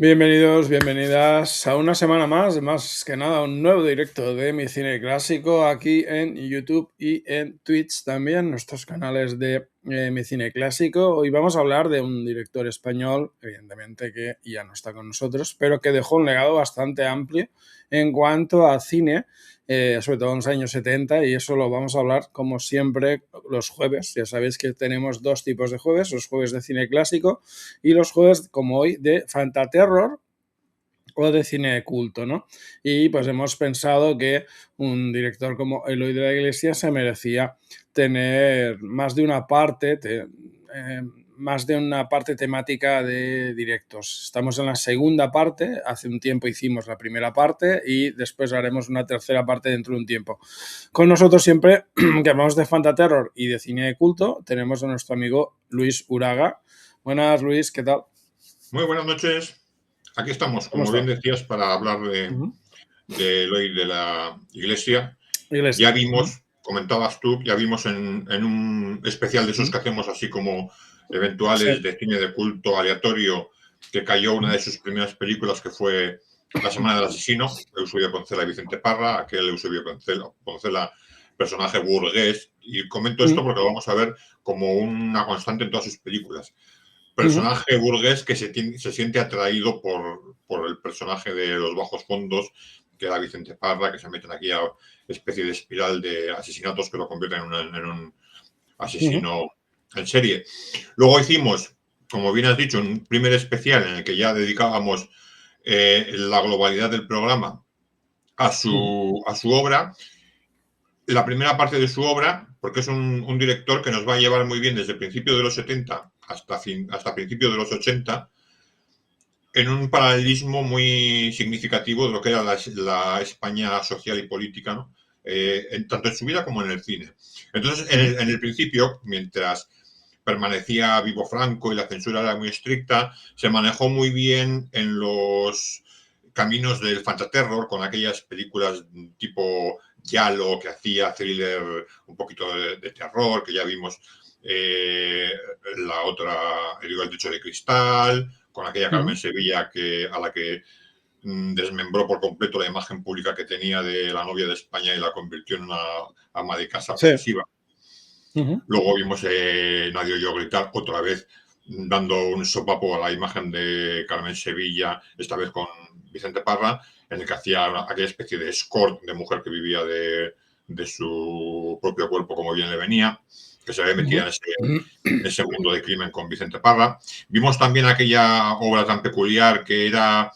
Bienvenidos, bienvenidas a una semana más que nada un nuevo directo de Mi Cine Clásico aquí en YouTube y en Twitch también, nuestros canales de Mi Cine Clásico. Hoy vamos a hablar de un director español, evidentemente que ya no está con nosotros, pero que dejó un legado bastante amplio en cuanto a cine, sobre todo en los años 70, y eso lo vamos a hablar como siempre los jueves. Ya sabéis que tenemos dos tipos de jueves, los jueves de cine clásico y los jueves, como hoy, de fantaterror o de cine de culto, ¿no? Y pues hemos pensado que un director como Eloy de la Iglesia se merecía tener más de una parte temática de directos. Estamos en la segunda parte, hace un tiempo hicimos la primera parte y después haremos una tercera parte dentro de un tiempo. Con nosotros siempre, que hablamos de fantaterror y de cine de culto, tenemos a nuestro amigo Luis Uraga. Buenas, Luis, ¿qué tal? Muy buenas noches. Aquí estamos, ¿Cómo como bien estás? decías, para hablar Uh-huh. de Eloy de la Iglesia. Ya Iglesia. Uh-huh. vimos, comentabas tú, ya vimos en un especial de esos Uh-huh. que hacemos así como Sí. eventuales de cine de culto aleatorio, que cayó una Uh-huh. de sus primeras películas que fue La Semana del Asesino, Eusebio Poncela y Vicente Parra, aquel Eusebio Poncela, personaje burgués. Y comento esto Uh-huh. porque lo vamos a ver como una constante en todas sus películas. Uh-huh. Personaje burgués que se siente atraído por el personaje de los bajos fondos, que era Vicente Parra, que se meten aquí a especie de espiral de asesinatos que lo convierten en un Uh-huh. asesino en serie. Luego hicimos, como bien has dicho, un primer especial en el que ya dedicábamos la globalidad del programa Uh-huh. a su obra. La primera parte de su obra, porque es un director que nos va a llevar muy bien desde el principio de los 70 hasta principios de los 80, en un paralelismo muy significativo de lo que era la España social y política, ¿no? Tanto en su vida como en el cine. Entonces, Uh-huh. en el principio, mientras permanecía vivo Franco y la censura era muy estricta, se manejó muy bien en los caminos del fantaterror, con aquellas películas tipo Giallo, que hacía thriller un poquito de terror, que ya vimos la otra, El techo de cristal, con aquella Uh-huh. Carmen Sevilla a la que desmembró por completo la imagen pública que tenía de la novia de España y la convirtió en una ama de casa Sí. obsesiva. Uh-huh. Luego vimos Nadie oyó gritar otra vez, dando un sopapo a la imagen de Carmen Sevilla, esta vez con Vicente Parra, en el que hacía aquella especie de escort de mujer que vivía de su propio cuerpo como bien le venía, que se había metido Uh-huh. en ese mundo de crimen con Vicente Parra. Vimos también aquella obra tan peculiar que era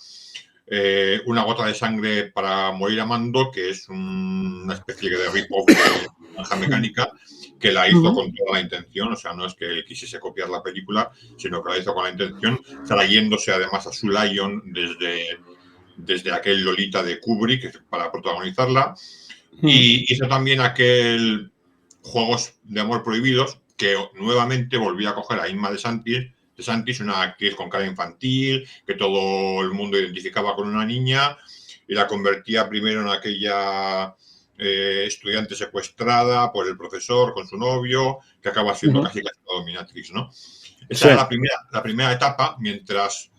Una gota de sangre para morir amando, que es una especie de rip-off de Naranja Mecánica, que la hizo Uh-huh. con toda la intención, o sea, no es que él quisiese copiar la película, sino que la hizo con la intención, trayéndose además a Sue Lyon desde aquel Lolita de Kubrick para protagonizarla, Uh-huh. y hizo también aquel Juegos de Amor Prohibidos, que nuevamente volvió a coger a Inma de Santis, una actriz con cara infantil, que todo el mundo identificaba con una niña, y la convertía primero en aquella estudiante secuestrada por el profesor con su novio, que acaba siendo Uh-huh. casi la dominatrix, ¿no? Esa Sí. era la primera etapa, mientras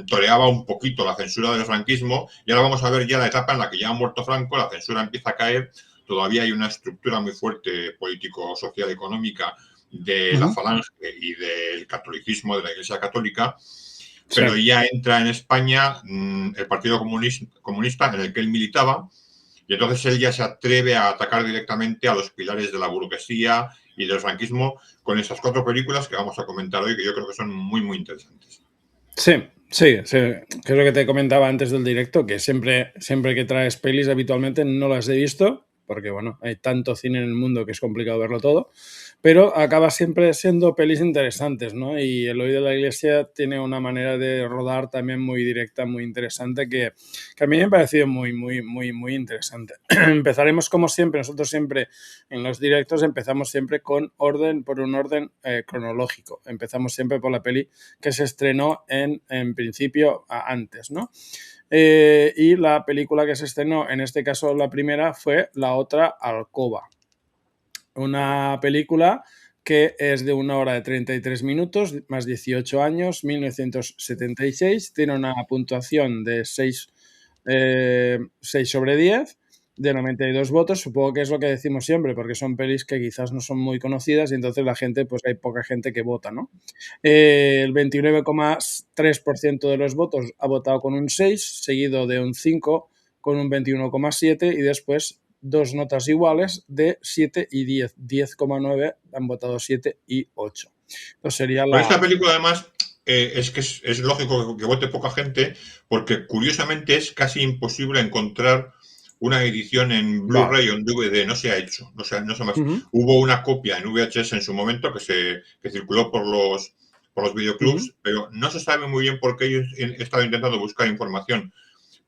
toreaba un poquito la censura del franquismo, y ahora vamos a ver ya la etapa en la que ya ha muerto Franco, la censura empieza a caer, todavía hay una estructura muy fuerte político, social, económica de la Uh-huh. falange y del catolicismo, de la Iglesia Católica, Sí. pero ya entra en España el Partido Comunista en el que él militaba, y entonces él ya se atreve a atacar directamente a los pilares de la burguesía y del franquismo con estas cuatro películas que vamos a comentar hoy, que yo creo que son muy, muy interesantes. Sí, sí, sí, que es lo que te comentaba antes del directo, que siempre que traes pelis habitualmente no las he visto, porque bueno, hay tanto cine en el mundo que es complicado verlo todo, pero acaba siempre siendo pelis interesantes, ¿no? Y Eloy de la Iglesia tiene una manera de rodar también muy directa, muy interesante, que a mí me ha parecido muy interesante. Empezaremos como siempre, nosotros siempre en los directos empezamos siempre por un orden cronológico. Empezamos siempre por la peli que se estrenó en principio antes, ¿no? Y la película que se estrenó, en este caso la primera, fue La otra alcoba. Una película que es de 1 hora de 33 minutos, más 18 años, 1976. Tiene una puntuación de 6 sobre 10, de 92 votos. Supongo que es lo que decimos siempre, porque son pelis que quizás no son muy conocidas y entonces la gente, pues hay poca gente que vota, ¿no? El 29,3% de los votos ha votado con un 6, seguido de un 5 con un 21,7 y después dos notas iguales de 7 y 10. 10,9 han votado 7 y 8. Entonces sería Con la... esta película, además, es que es lógico que vote poca gente, porque curiosamente es casi imposible encontrar una edición en Vale. Blu-ray o en DVD. No se ha hecho. No se más. Ujú, Hubo una copia en VHS en su momento que circuló por los ujú, videoclubs, pero no se sabe muy bien por qué. Yo he estado intentando buscar información,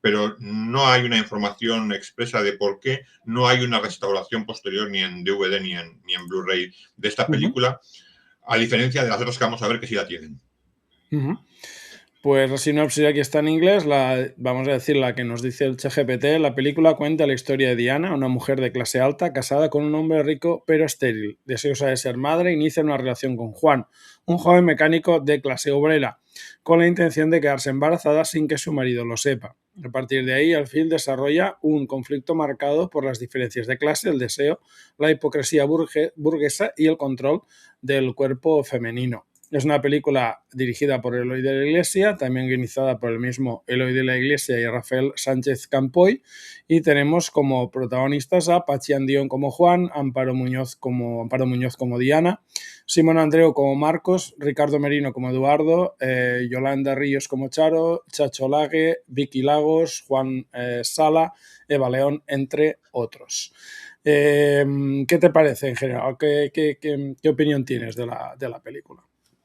pero no hay una información expresa de por qué no hay una restauración posterior ni en DVD ni en Blu-ray de esta ujú, película, a diferencia de las otras que vamos a ver que sí la tienen. ujú. Pues la sinopsis aquí está en inglés, vamos a decir la que nos dice el ChatGPT. La película cuenta la historia de Diana, una mujer de clase alta casada con un hombre rico pero estéril. Deseosa de ser madre, inicia una relación con Juan, un joven mecánico de clase obrera, con la intención de quedarse embarazada sin que su marido lo sepa. A partir de ahí, el film desarrolla un conflicto marcado por las diferencias de clase, el deseo, la hipocresía burguesa y el control del cuerpo femenino. Es una película dirigida por Eloy de la Iglesia, también guionizada por el mismo Eloy de la Iglesia y Rafael Sánchez Campoy, y tenemos como protagonistas a Pachi Andión como Juan, Amparo Muñoz como Diana, Simón Andreu como Marcos, Ricardo Merino como Eduardo, Yolanda Ríos como Charo, Chacho Lague, Vicky Lagos, Juan Sala, Eva León, entre otros. ¿Qué te parece en general? ¿Qué opinión tienes de la película?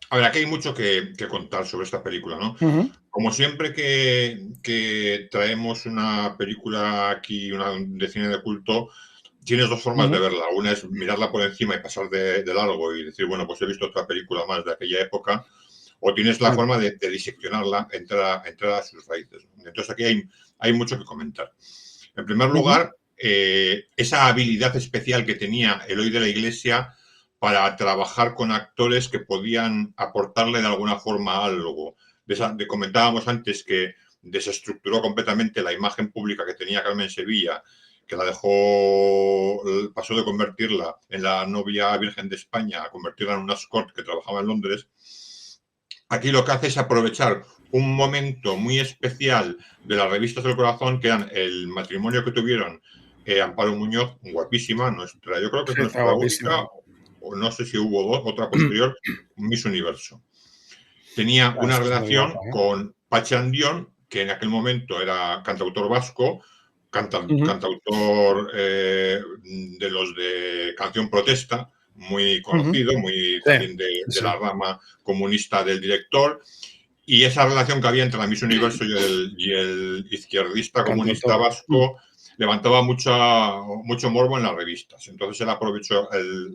A ver, aquí hay mucho que contar sobre esta película, ¿no? Ujú, Como siempre que traemos una película aquí, una de cine de culto, tienes dos formas de ujú, verla. Una es mirarla por encima y pasar de largo y decir, bueno, pues he visto otra película más de aquella época. O tienes la claro. forma de diseccionarla, entrar a sus raíces. Entonces aquí hay mucho que comentar. En primer Ujú, lugar, esa habilidad especial que tenía Eloy de la Iglesia para trabajar con actores que podían aportarle de alguna forma algo. Comentábamos antes que desestructuró completamente la imagen pública que tenía Carmen Sevilla, que la dejó, pasó de convertirla en la novia virgen de España a convertirla en una escort que trabajaba en Londres. Aquí lo que hace es aprovechar un momento muy especial de las revistas del corazón, que eran el matrimonio que tuvieron Amparo Muñoz, guapísima, nuestra, yo creo que es sí, está nuestra única, guapísima. o no sé si hubo dos, otra posterior, Miss Universo. Tenía una Es muy guapa, relación ¿eh? con Pachi Andión, que en aquel momento era cantautor vasco, Ujú, cantautor de los de Canción Protesta, muy ujú. conocido, muy Sí, también sí, de sí. la rama comunista del director, y esa relación que había entre la Miss Universo y el izquierdista comunista Cantautor. Mm, vasco levantaba mucho morbo en las revistas. Entonces él aprovechó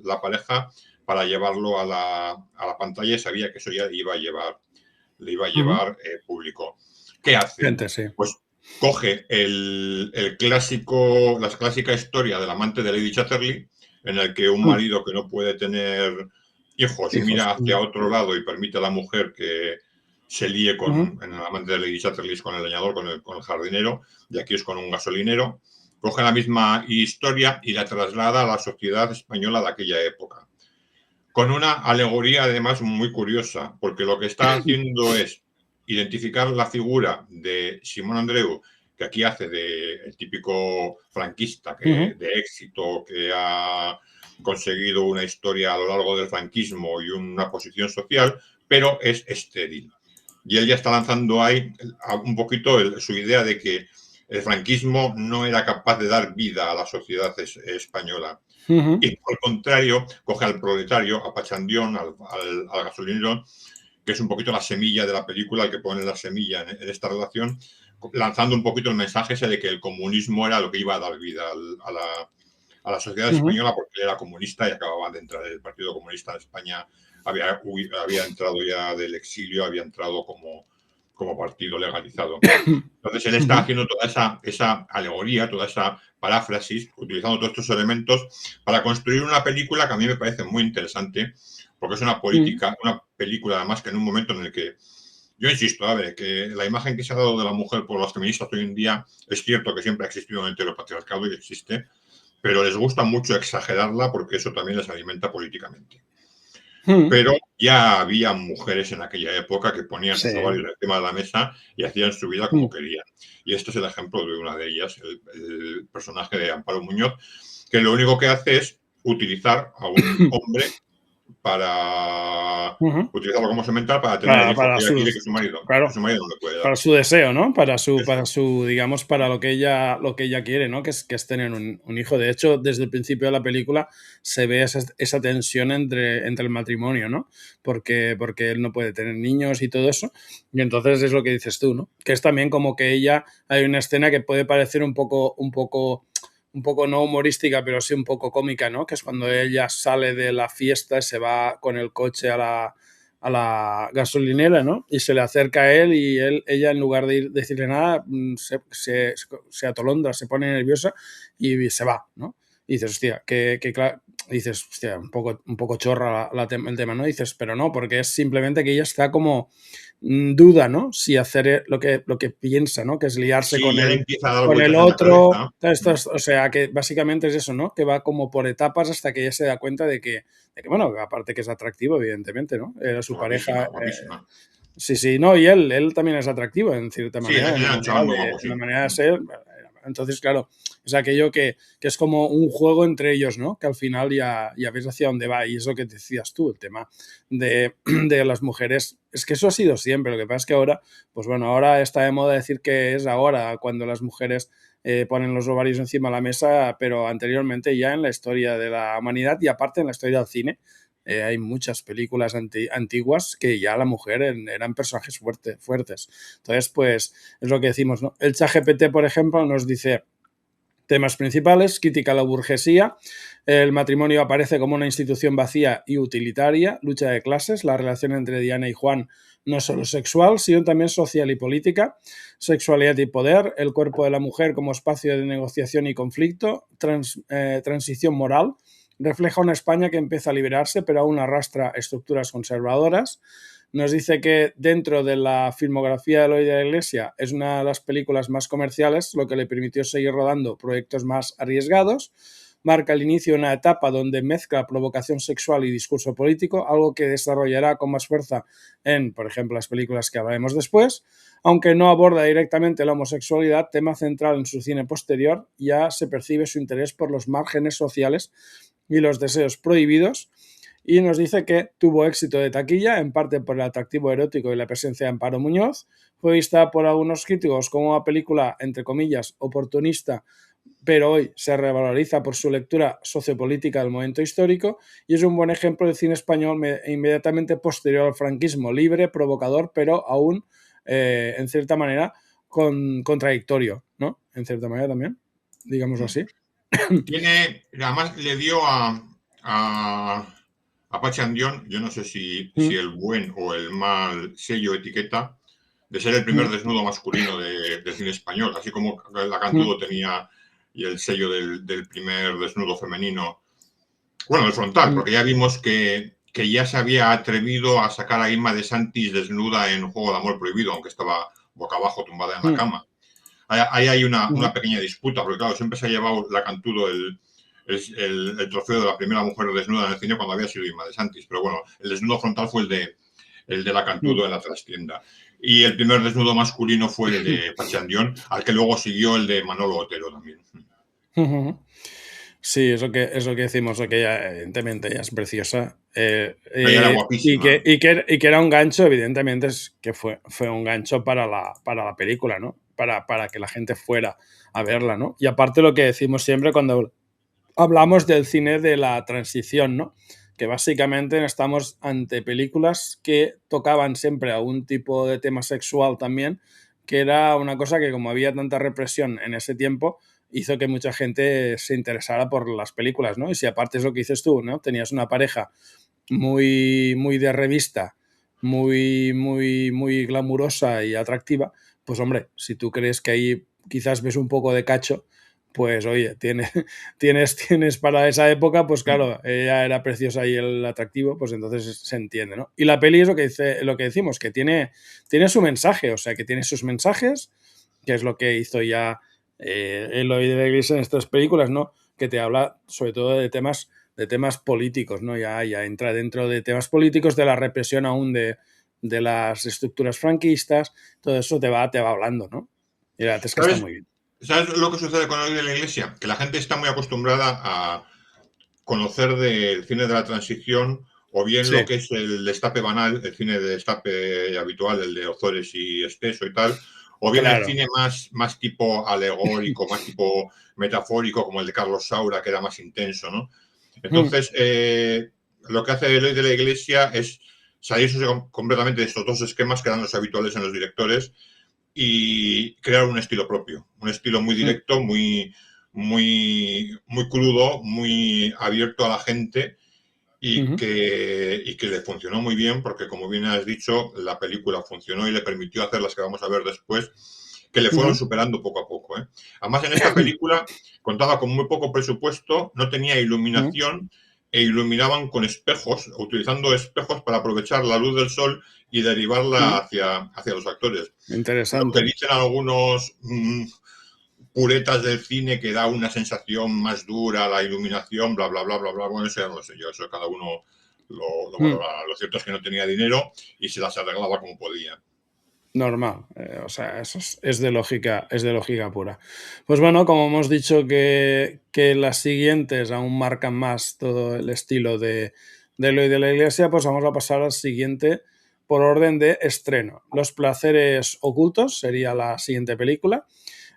la pareja para llevarlo a la pantalla y sabía que eso ya le iba a ujú. llevar público. ¿Qué hace? Gente, sí. Pues coge el clásico, la clásica historia del amante de Lady Chatterley, en el que un Mm, marido que no puede tener hijos hijos. mira hacia otro lado y permite a la mujer que se líe Ujú, en el amante de Lady Chatterley con el leñador, con el jardinero, y aquí es con un gasolinero. Coge la misma historia y la traslada a la sociedad española de aquella época. Con una alegoría además muy curiosa, porque lo que está haciendo es identificar la figura de Simón Andreu, que aquí hace de el típico franquista ujú, de éxito, que ha conseguido una historia a lo largo del franquismo y una posición social, pero es estéril. Y él ya está lanzando ahí un poquito su idea de que el franquismo no era capaz de dar vida a la sociedad española, ujú, y por el contrario, coge al proletario, a Pachandión, al gasolinero, que es un poquito la semilla de la película, el que pone la semilla en esta relación, lanzando un poquito el mensaje ese de que el comunismo era lo que iba a dar vida a la sociedad ujú, española, porque él era comunista y acababa de entrar el Partido Comunista en España, había entrado ya del exilio, había entrado como como partido legalizado. Entonces él está haciendo toda esa alegoría, toda esa paráfrasis, utilizando todos estos elementos para construir una película que a mí me parece muy interesante, porque es una película además que en un momento en el que, yo insisto, a ver, que la imagen que se ha dado de la mujer por las feministas hoy en día es cierto que siempre ha existido en el patriarcado y existe, pero les gusta mucho exagerarla porque eso también les alimenta políticamente. Pero ya había mujeres en aquella época que ponían Sí. sus ovarios encima de la mesa y hacían su vida como querían. Y este es el ejemplo de una de ellas, el personaje de Amparo Muñoz, que lo único que hace es utilizar a un hombre para utilizarlo como semental para tener el hijo Para que ella quiere sus, que claro, su marido no le puede dar. para su deseo, ¿no? Eso es. Digamos, para lo que ella quiere, ¿no? Que es tener un hijo. De hecho, desde el principio de la película se ve esa tensión entre el matrimonio, ¿no? Porque él no puede tener niños y todo eso. Y entonces es lo que dices tú, ¿no? Que es también como que ella, hay una escena que puede parecer un poco no humorística, pero sí un poco cómica, ¿no? Que es cuando ella sale de la fiesta y se va con el coche a la gasolinera, ¿no? Y se le acerca a él y ella en lugar de decirle nada, se atolondra, se pone nerviosa y se va, ¿no? Y dices, hostia, dices, hostia, un poco chorra el tema, ¿no? Y dices, pero no, porque es simplemente que ella está como duda, ¿no? Si hacer lo que piensa, ¿no? Que es liarse Sí, ya le empieza a dar con el vueltas en la otro. cabeza. O sea, que básicamente es eso, ¿no? Que va como por etapas hasta que ella se da cuenta de que bueno, aparte que es atractivo, evidentemente, ¿no? Era su pareja. Guapísima, guapísima. Sí, no, y él también es atractivo, en cierta Sí, manera, era un chaval muy guapo, en la sí. manera de ser. Entonces, claro, es aquello que es como un juego entre ellos, ¿no? Que al final ya ves hacia dónde va. Y es lo que decías tú, el tema de las mujeres. Es que eso ha sido siempre. Lo que pasa es que ahora, pues bueno, ahora está de moda decir que es ahora cuando las mujeres ponen los ovarios encima de la mesa, pero anteriormente ya en la historia de la humanidad y aparte en la historia del cine, hay muchas películas antiguas que ya la mujer eran personajes fuertes. Entonces, pues es lo que decimos, ¿no? El ChatGPT, por ejemplo, nos dice temas principales: crítica a la burguesía, el matrimonio aparece como una institución vacía y utilitaria, lucha de clases, la relación entre Diana y Juan no solo sexual, sino también social y política, sexualidad y poder, el cuerpo de la mujer como espacio de negociación y conflicto, transición moral, refleja una España que empieza a liberarse, pero aún arrastra estructuras conservadoras. Nos dice que dentro de la filmografía de Eloy de la Iglesia es una de las películas más comerciales, lo que le permitió seguir rodando proyectos más arriesgados. Marca el inicio de una etapa donde mezcla provocación sexual y discurso político, algo que desarrollará con más fuerza en, por ejemplo, las películas que hablaremos después. Aunque no aborda directamente la homosexualidad, tema central en su cine posterior, ya se percibe su interés por los márgenes sociales y los deseos prohibidos, y nos dice que tuvo éxito de taquilla, en parte por el atractivo erótico y la presencia de Amparo Muñoz. Fue vista por algunos críticos como una película, entre comillas, oportunista, pero hoy se revaloriza por su lectura sociopolítica del momento histórico y es un buen ejemplo del cine español inmediatamente posterior al franquismo, libre, provocador, pero aún, en cierta manera, contradictorio, ¿no? En cierta manera también, digámoslo así. Además le dio a Pachi Andión, yo no sé si el buen o el mal sello etiqueta, de ser el primer desnudo masculino de cine español, así como la Cantudo tenía y el sello del primer desnudo femenino, bueno, el frontal, porque ya vimos que ya se había atrevido a sacar a Irma de Santis desnuda en Juego de Amor Prohibido, aunque estaba boca abajo tumbada en la cama. Ahí hay una pequeña disputa, porque claro, siempre se ha llevado la Cantudo el trofeo de la primera mujer desnuda en el cine cuando había sido Irma de Santis, pero bueno, el desnudo frontal fue el de la Cantudo en la trastienda. Y el primer desnudo masculino fue el de Pachandión, al que luego siguió el de Manolo Otero también. Sí, es lo que decimos, que ella, evidentemente, ella es preciosa. Ella era guapísima. Y que era un gancho, evidentemente, es que fue un gancho para la película, ¿no? Para que la gente fuera a verla, ¿no? Y aparte lo que decimos siempre cuando hablamos del cine de la transición, ¿no? Que básicamente estamos ante películas que tocaban siempre algún tipo de tema sexual también, que era una cosa que, como había tanta represión en ese tiempo, hizo que mucha gente se interesara por las películas, ¿no? Y si aparte es lo que dices tú, ¿no? Tenías una pareja muy de revista, muy glamurosa y atractiva, pues hombre, si tú crees que ahí quizás ves un poco de cacho, pues oye, tienes para esa época, pues claro, ella era preciosa y el atractivo, pues entonces se entiende, ¿no? Y la peli es lo que decimos, que tiene su mensaje, o sea, que tiene sus mensajes, que es lo que hizo ya Eloy de la Iglesia en estas películas, ¿no? Que te habla sobre todo de temas políticos, ¿no? Ya entra dentro de temas políticos, de la represión aún de las estructuras franquistas, todo eso te va hablando, ¿no? Y la verdad es que está ¿Sabes? muy bien. ¿Sabes lo que sucede con el de la Iglesia? Que la gente está muy acostumbrada a conocer del cine de la transición o bien Sí, lo que es el destape banal, el cine de destape habitual, el de Ozores y Espeso y tal, o bien el claro. cine más tipo alegórico, más tipo metafórico, como el de Carlos Saura, que era más intenso, ¿no? Mm, Entonces, lo que hace Eloy de la Iglesia es salirse completamente de estos dos esquemas que eran los habituales en los directores y crear un estilo propio, un estilo muy mm, directo, muy crudo, muy abierto a la gente ujú, y que le funcionó muy bien porque, como bien has dicho, la película funcionó y le permitió hacer las que vamos a ver después, que le fueron ujú, superando poco a poco. ¿Eh? Además, en esta película contaba con muy poco presupuesto, no tenía mm, iluminación e iluminaban con espejos, utilizando espejos para aprovechar la luz del sol y derivarla mm. hacia los actores. Lo que Interesante. dicen algunos puretas del cine que da una sensación más dura, la iluminación, bla, bla, bla, bla, bla. Bueno, eso ya no lo sé yo, eso cada uno lo Mm. valora. Lo cierto es que no tenía dinero y se las arreglaba como podía. Normal, o sea, eso es de lógica pura. Pues bueno, como hemos dicho que las siguientes aún marcan más todo el estilo de Eloy de la Iglesia, pues vamos a pasar al siguiente por orden de estreno. Los placeres ocultos sería la siguiente película.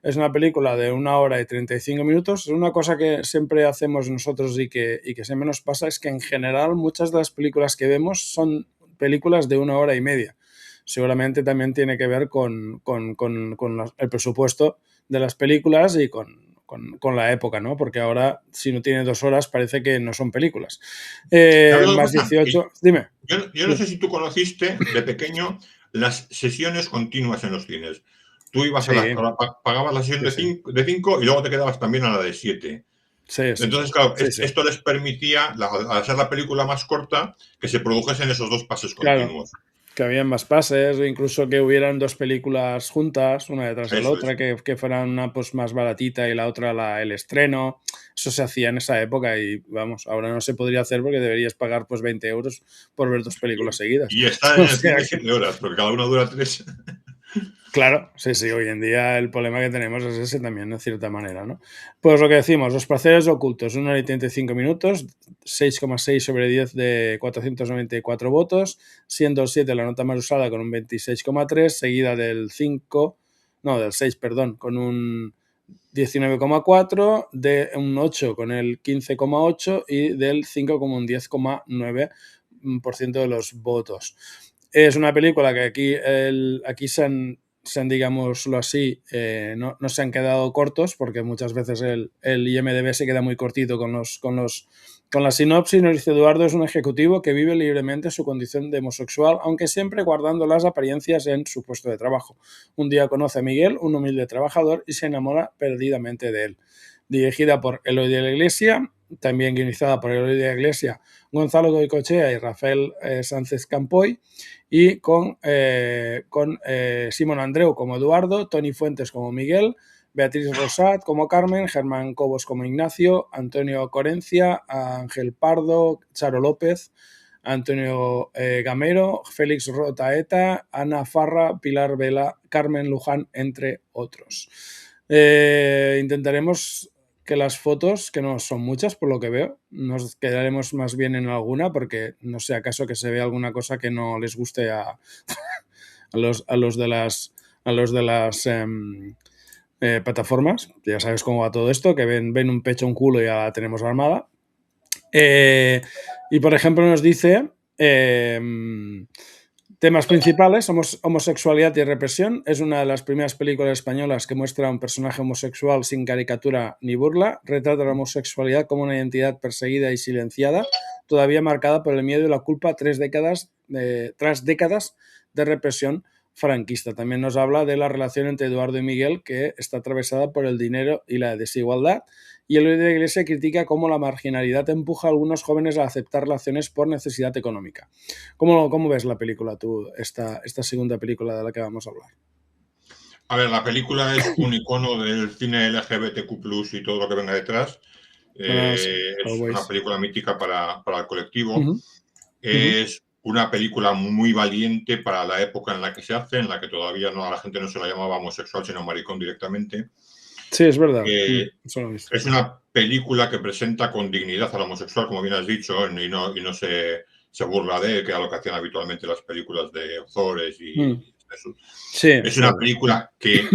Es una película de 1 hora y 35 minutos. Es una cosa que siempre hacemos nosotros y que siempre nos pasa, es que en general muchas de las películas que vemos son películas de 1 hora y media. Seguramente también tiene que ver con el presupuesto de las películas y con la época, ¿no? Porque ahora, si no tiene 2 horas, parece que no son películas. ¿Sabes lo que Más pasa? Que 18, dime. yo no sé si tú conociste de pequeño las sesiones continuas en los cines. Tú ibas Sí, pagabas la sesión sí, sí. de 5 y luego te quedabas también a la de 7. Sí, sí, sí. Entonces, claro, Sí, sí. esto les permitía, al ser la película más corta, que se produjesen esos dos pases Claro. continuos. Que habían más pases, o incluso que hubieran dos películas juntas, una detrás de la Eso es. otra, que fueran una pues más baratita y la otra el estreno. Eso se hacía en esa época y vamos, ahora no se podría hacer porque deberías pagar pues 20 euros por ver dos películas seguidas. Y estar O en el sea cine que, 7 horas, porque cada una dura 3. claro, sí, sí, hoy en día el problema que tenemos es ese también, de cierta manera, ¿no? Pues lo que decimos, los placeres ocultos, 1 hora y 35 minutos, 6,6 sobre 10 de 494 votos, siendo el 7 la nota más usada con un 26,3, seguida del 5, no, del 6, perdón, con un 19,4, de un 8 con el 15,8 y del 5 con un 10,9% de los votos. Es una película que aquí digámoslo así, no se han quedado cortos, porque muchas veces el IMDb se queda muy cortito con la sinopsis. Nos dice: Eduardo es un ejecutivo que vive libremente su condición de homosexual, aunque siempre guardando las apariencias en su puesto de trabajo. Un día conoce a Miguel, un humilde trabajador, y se enamora perdidamente de él. Dirigida por Eloy de la Iglesia, también guionizada por Eloy de la Iglesia, Gonzalo Goicoechea y Rafael Sánchez Campoy, y con Simón Andreu como Eduardo, Toni Fuentes como Miguel, Beatriz Rosat como Carmen, Germán Cobos como Ignacio, Antonio Corencia, Ángel Pardo, Charo López, Antonio Gamero, Félix Rotaeta, Ana Farra, Pilar Vela, Carmen Luján, entre otros. Intentaremos que las fotos, que no son muchas por lo que veo, nos quedaremos más bien en alguna, porque no sé acaso que se vea alguna cosa que no les guste a los de las plataformas. Ya sabes cómo va todo esto, que ven un pecho, un culo y ya la tenemos armada. Y por ejemplo nos dice temas principales: homosexualidad y represión. Es una de las primeras películas españolas que muestra a un personaje homosexual sin caricatura ni burla. Retrata la homosexualidad como una identidad perseguida y silenciada, todavía marcada por el miedo y la culpa 3 décadas tras décadas de represión franquista. También nos habla de la relación entre Eduardo y Miguel, que está atravesada por el dinero y la desigualdad. Y el líder de la Iglesia critica cómo la marginalidad empuja a algunos jóvenes a aceptar relaciones por necesidad económica. ¿Cómo ves la película tú, esta segunda película de la que vamos a hablar? A ver, la película es un icono del cine LGBTQ+ y todo lo que venga detrás. Sí, Es una Cowboys. película mítica para el colectivo. Ujú, ujú. Es una película muy valiente para la época en la que se hace, en la que todavía no, a la gente no se la llamaba homosexual, sino maricón directamente. Sí, es verdad. Eso lo he visto. Es una película que presenta con dignidad al homosexual, como bien has dicho, y no se burla de él, que era lo que hacían habitualmente las películas de Ozores y Mm. eso. Sí, Es una claro. película que,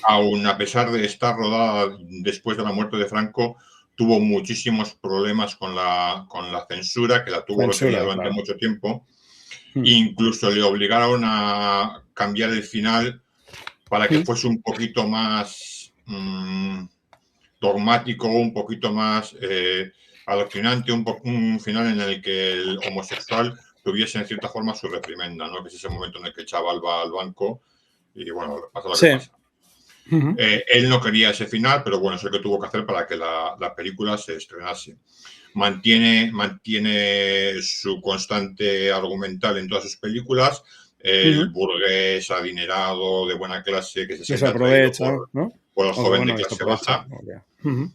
aun a pesar de estar rodada después de la muerte de Franco, tuvo muchísimos problemas con la censura, que la tuvo retenida Censura, durante claro. mucho tiempo. Mm, Incluso le obligaron a cambiar el final para que mm. fuese un poquito más dogmático, un poquito más adoctrinante, un final en el que el homosexual tuviese en cierta forma su reprimenda, ¿no? Que es ese momento en el que el chaval va al banco y bueno, pasa lo que Sí. pasa. Ujú. Él no quería ese final, pero bueno, es el que tuvo que hacer para que la película se estrenase. Mantiene su constante argumental en todas sus películas, el Ujú. burgués adinerado de buena clase que se Que se siente atraído aprovecha, ¿no? por el O que, joven de bueno, que se clase aprovecha. baja. Ujú.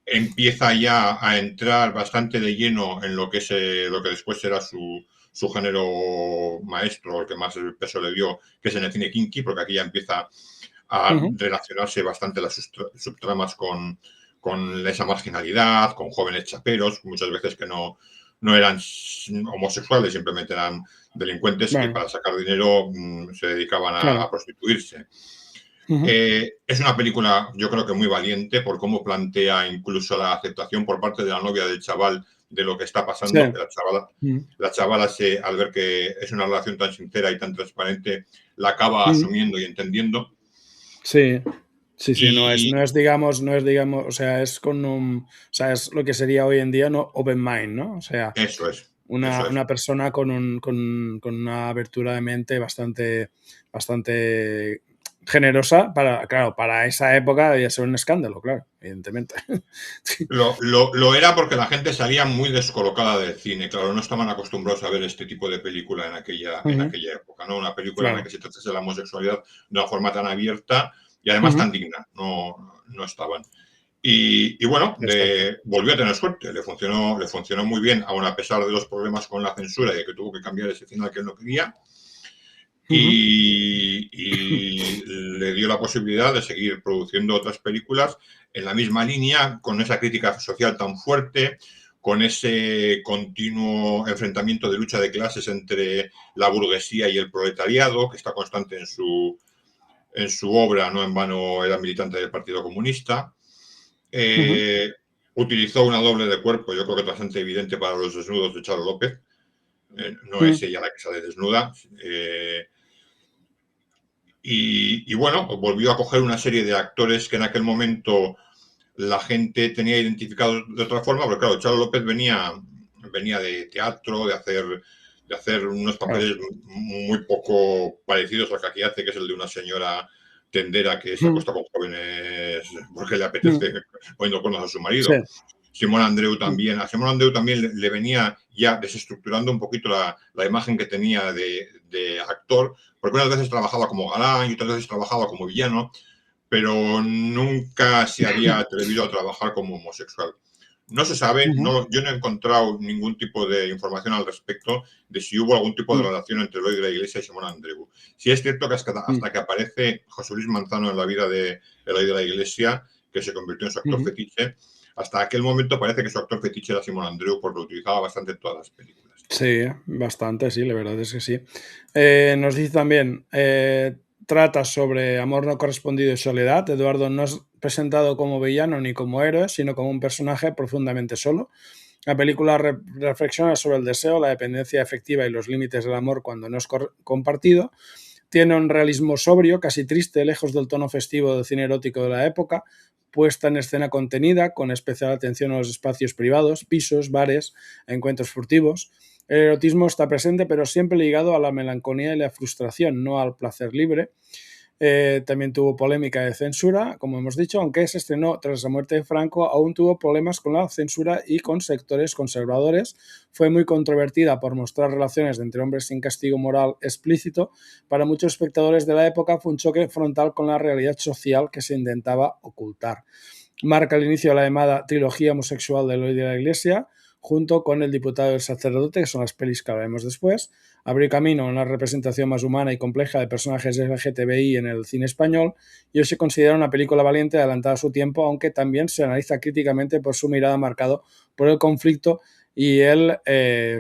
Empieza ya a entrar bastante de lleno en lo que es lo que después será su género maestro, el que más peso le dio, que es en el cine kinky, porque aquí ya empieza a Ujú. relacionarse bastante las subtramas con esa marginalidad, con jóvenes chaperos, muchas veces que no eran homosexuales, simplemente eran delincuentes que Bueno, para sacar dinero se dedicaban claro. a prostituirse. Ujú. Es una película, yo creo que muy valiente por cómo plantea incluso la aceptación por parte de la novia del chaval de lo que está Sí. pasando, que Ujú. la chavala al ver que es una relación tan sincera y tan transparente, la acaba Ujú. asumiendo y entendiendo. Sí. Sí, sí, Y digamos, o sea, es con o sea, es lo que sería hoy en día, ¿no? Open mind, ¿no? O sea, eso es, una eso es. una persona con una abertura de mente bastante generosa para, claro, para esa época debía ser un escándalo, claro, evidentemente. Sí. Lo era porque la gente salía muy descolocada del cine, claro, no estaban acostumbrados a ver este tipo de película en Ujú. aquella época, ¿no? Una película en la Claro. que se tratase la homosexualidad de una forma tan abierta y además Ujú. tan digna, no estaban. Y bueno, Exacto. volvió a tener suerte, le funcionó muy bien, aun a pesar de los problemas con la censura y de que tuvo que cambiar ese final que él no quería, Ujú. y le dio la posibilidad de seguir produciendo otras películas en la misma línea, con esa crítica social tan fuerte, con ese continuo enfrentamiento de lucha de clases entre la burguesía y el proletariado, que está constante en su obra, no en vano era militante del Partido Comunista. Ujú. Utilizó una doble de cuerpo, yo creo que es bastante evidente para los desnudos de Charo López. No es Mm. ella la que sale desnuda. Y bueno, volvió a coger una serie de actores que en aquel momento la gente tenía identificados de otra forma, porque claro, Charo López venía de teatro, de hacer unos Claro. papeles muy poco parecidos al que aquí hace, que es el de una señora tendera que se Ujú. acuesta con jóvenes porque le Mm. apetece poniendo cuernos a su Sí. marido. Simón Andreu Mm. también, a Simón Andreu también le venía ya desestructurando un poquito la imagen que tenía de actor, porque unas veces trabajaba como galán y otras veces trabajaba como villano, pero nunca se había atrevido a trabajar como homosexual. No se sabe, Ujú. yo no he encontrado ningún tipo de información al respecto de si hubo algún tipo de Mm. relación entre Eloy de la Iglesia y Simón Andreu. Sí es cierto que Mm. hasta que aparece José Luis Manzano en la vida de Eloy de la Iglesia, que se convirtió en su actor Ujú. fetiche, hasta aquel momento parece que su actor fetiche era Simón Andreu porque lo utilizaba bastante en todas las películas. Sí, bastante, sí, la verdad es que sí. Nos dice también, trata sobre amor no correspondido y soledad. Eduardo no es presentado como villano ni como héroe, sino como un personaje profundamente solo. La película reflexiona sobre el deseo, la dependencia afectiva y los límites del amor cuando no es compartido. Tiene un realismo sobrio, casi triste, lejos del tono festivo del cine erótico de la época, puesta en escena contenida, con especial atención a los espacios privados, pisos, bares, encuentros furtivos. El erotismo está presente, pero siempre ligado a la melancolía y la frustración, no al placer libre. También tuvo polémica de censura, como hemos dicho, aunque se estrenó tras la muerte de Franco, aún tuvo problemas con la censura y con sectores conservadores. Fue muy controvertida por mostrar relaciones entre hombres sin castigo moral explícito. Para muchos espectadores de la época fue un choque frontal con la realidad social que se intentaba ocultar. Marca el inicio de la llamada trilogía homosexual de Eloy de la Iglesia, junto con El diputado y el sacerdote, que son las pelis que hablaremos después. Abrió camino en la representación más humana y compleja de personajes LGTBI en el cine español, y hoy se considera una película valiente adelantada a su tiempo, aunque también se analiza críticamente por su mirada marcado por el conflicto y el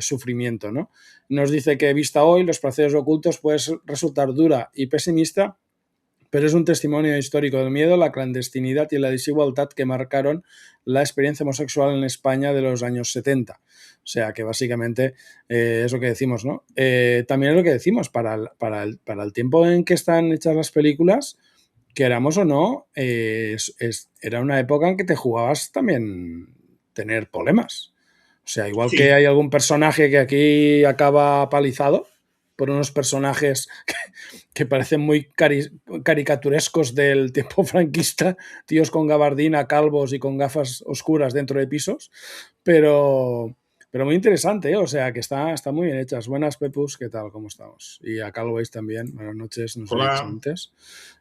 sufrimiento, ¿no? Nos dice que vista hoy, Los placeres ocultos puede resultar dura y pesimista, pero es un testimonio histórico del miedo, la clandestinidad y la desigualdad que marcaron la experiencia homosexual en España de los años 70. O sea, que básicamente es lo que decimos, ¿no? También es lo que decimos, para el tiempo en que están hechas las películas, queramos o no, era una época en que te jugabas también tener problemas. O sea, igual que Sí, hay algún personaje que aquí acaba palizado por unos personajes que parecen muy caricaturescos del tiempo franquista, tíos con gabardina, calvos y con gafas oscuras dentro de pisos, pero, pero muy interesante, ¿eh? O sea, que está muy bien hechas. Buenas, Pepus, ¿qué tal? ¿Cómo estamos? Y a Calways también, buenas noches, nos he dicho hola, antes.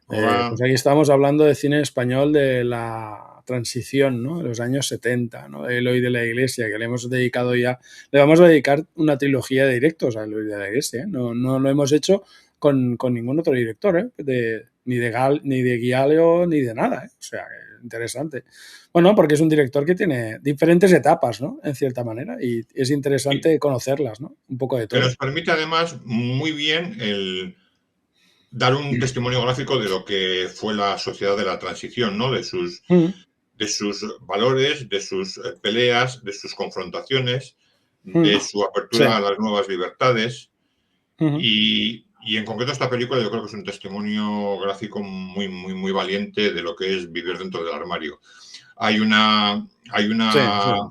hola. Pues aquí estamos hablando de cine español de la transición, ¿no? De los años 70, ¿no? De Eloy de la Iglesia, que le hemos dedicado ya, le vamos a dedicar una trilogía de directos a Eloy de la Iglesia, ¿eh? No lo hemos hecho con ningún otro director, ¿eh? Ni de Guialeo, ni de nada, ¿eh? O sea, interesante. Bueno, porque es un director que tiene diferentes etapas, ¿no? En cierta manera, y es Sí, interesante conocerlas, ¿no? Un poco de que todo. nos permite además muy bien el dar un testimonio gráfico de lo que fue la sociedad de la transición, ¿no? Mm, De sus valores, de sus peleas, de sus confrontaciones, mm, de su sí. apertura a las nuevas libertades. Mm, Y en concreto esta película yo creo que es un testimonio gráfico muy, muy, muy valiente de lo que es vivir dentro del armario. Hay sí, una sí.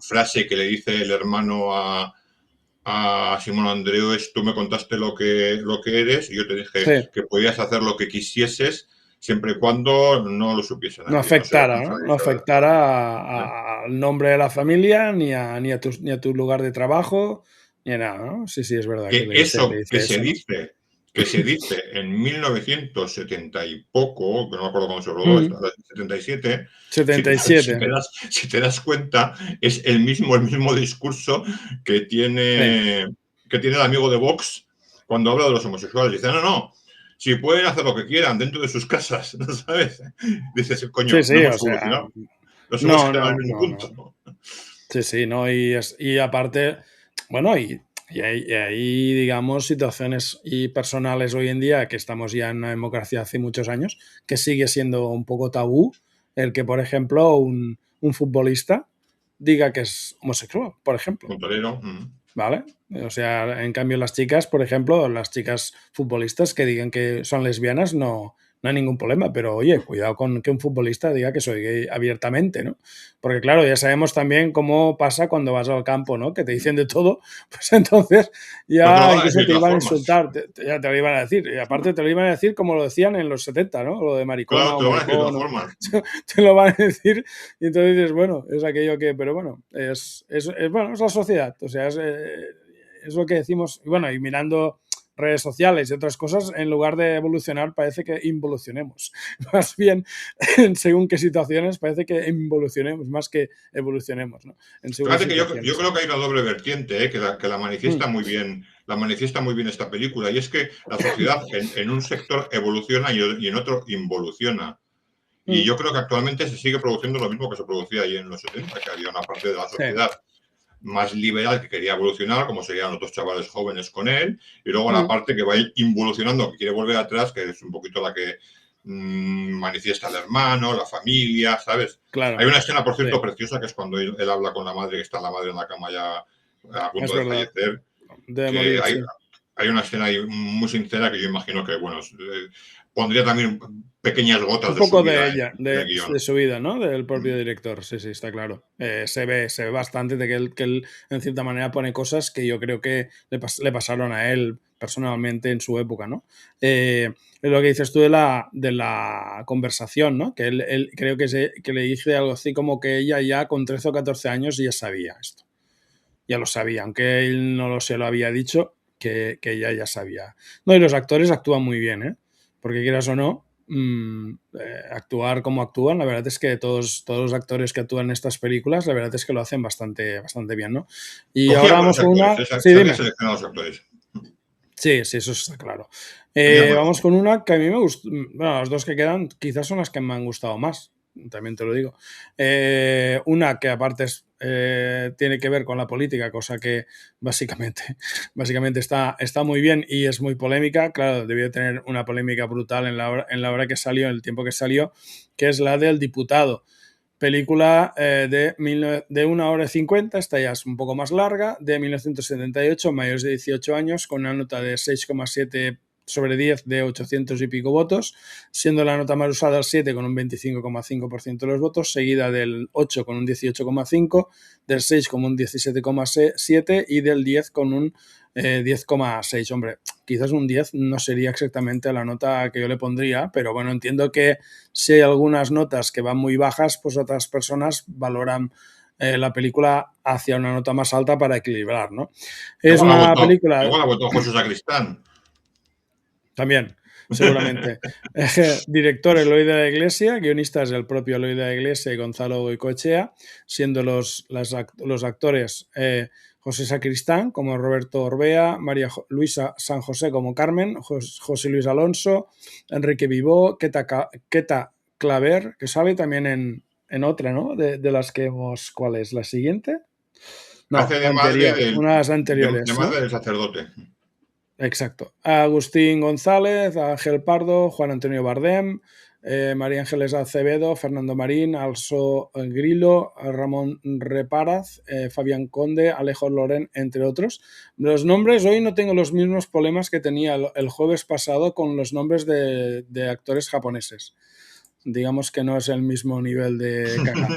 frase que le dice el hermano a Simón Andreu es: tú me contaste lo que eres y yo te dije Sí. que podías hacer lo que quisieses siempre y cuando no lo supiese No nadie, no se afectara, ¿no? No responsabilizara a afectara nadie. ¿Eh? al nombre de la familia, ni a tu lugar de trabajo, ni a nada, ¿no? Sí, sí, es verdad que Que le eso dice eso, ¿no? que se dice en 1970 y poco, que no me acuerdo cuándo se rodó, Mm, esta 77, setenta y siete si te das cuenta, es el mismo discurso Sí. que tiene el amigo de Vox cuando habla de los homosexuales. Dice: no, no, si pueden hacer lo que quieran dentro de sus casas, ¿no sabes? Dices: Sí, coño, no sí, o hemos sea, evolucionado, nos hemos no, quedado no, en el mismo no, no. punto. Sí, sí, no, y aparte, bueno, y hay, digamos, situaciones y personales hoy en día que estamos ya en una democracia hace muchos años, que sigue siendo un poco tabú el que, por ejemplo, un futbolista diga que es homosexual, por ejemplo. Un torero. ¿Vale? O sea, en cambio las chicas, por ejemplo, las chicas futbolistas que digan que son lesbianas, no hay ningún problema, pero oye, cuidado con que un futbolista diga que soy gay abiertamente, ¿no? Porque claro, ya sabemos también cómo pasa cuando vas al campo, ¿no? Que te dicen de todo, pues entonces No te lo ya van a decir incluso de te todas iban a formas. insultar, ya te lo iban a decir, y aparte te lo iban a decir como lo decían en los 70, ¿no? Lo de maricona Claro, o te lo van a decir de todas maricón, formas. te lo van a decir y entonces dices, bueno, es aquello que, pero bueno, bueno, es la sociedad, o sea, es lo que decimos, y bueno, y mirando redes sociales y otras cosas, en lugar de evolucionar parece que involucionemos. Más bien, en según qué situaciones, parece que involucionemos más que evolucionemos, ¿no? En según qué Fíjate que yo situaciones. creo que hay una doble vertiente, que Mm, la manifiesta muy bien esta película, y es que la sociedad en un sector evoluciona y en otro involuciona. Y mm, yo creo que actualmente se sigue produciendo lo mismo que se producía ahí en los 70, que había una parte de la sí, sociedad más liberal que quería evolucionar, como serían otros chavales jóvenes con él, y luego la mm, parte que va involucionando, que quiere volver atrás, que es un poquito la que manifiesta el hermano, la familia, ¿sabes? Hay claro, una escena, por sí, cierto, preciosa, que es cuando él habla con la madre, que está la madre en la cama ya a punto es de verdad, fallecer, de que morir, sí. hay una escena ahí muy sincera que yo imagino que, bueno, pondría también pequeñas gotas Un de su poco de vida ella, en el de guión. su vida, ¿no? Del propio director. Sí, sí, está claro. Se ve bastante de que él, en cierta manera, pone cosas que yo creo que le pasaron a él personalmente en su época, ¿no? Lo que dices tú de la conversación, ¿no? Que él creo que le dice algo así como que ella ya con 13 o 14 años ya sabía esto. Ya lo sabía, aunque él no se lo había dicho, que ella ya sabía. No, y los actores actúan muy bien, ¿eh? Porque quieras o no, actuar como actúan, la verdad es que todos los actores que actúan en estas películas, la verdad es que lo hacen bastante bien, ¿no? Y Cogía ahora buenos vamos con actores, una... Sí, sabía dime. seleccionar a los actores. Sí, sí, eso está claro. Tenía buenos. Vamos con una que a mí me gustó. Bueno, las dos que quedan quizás son las que me han gustado más, también te lo digo. Una que aparte tiene que ver con la política, cosa que básicamente, básicamente está muy bien y es muy polémica. Claro, debió tener una polémica brutal en la hora que salió, en el tiempo que salió, que es la del diputado. Película de 1 hora y 50, esta ya es un poco más larga, de 1978, mayores de 18 años, con una nota de 6,7/10 de 800 y pico votos, siendo la nota más usada el 7 con un 25,5% de los votos, seguida del 8 con un 18,5%, del 6 con un 17,7% y del 10 con un 10,6%. Hombre, quizás un 10 no sería exactamente la nota que yo le pondría, pero bueno, entiendo que si hay algunas notas que van muy bajas, pues otras personas valoran la película hacia una nota más alta para equilibrar, ¿no? Es una película, Igual ha votado José Sacristán. también, seguramente. Director Eloy de la Iglesia, guionista es el propio Eloy de la Iglesia y Gonzalo Goicoechea, siendo los actores José Sacristán como Roberto Orbea, María Luisa San José como Carmen, José Luis Alonso, Enrique Vivó, Queta Claver, que sale también en otra, ¿no? De las que hemos... ¿Cuál es? ¿La siguiente? No, Hace de madre anterior, unas de anteriores, madre ¿no? del sacerdote. Exacto. Agustín González, Ángel Pardo, Juan Antonio Bardem, María Ángeles Acevedo, Fernando Marín, Also Grillo, Ramón Reparaz, Fabián Conde, Alejo Loren, entre otros. Los nombres, hoy no tengo los mismos problemas que tenía el jueves pasado con los nombres de actores japoneses. Digamos que no es el mismo nivel de caca.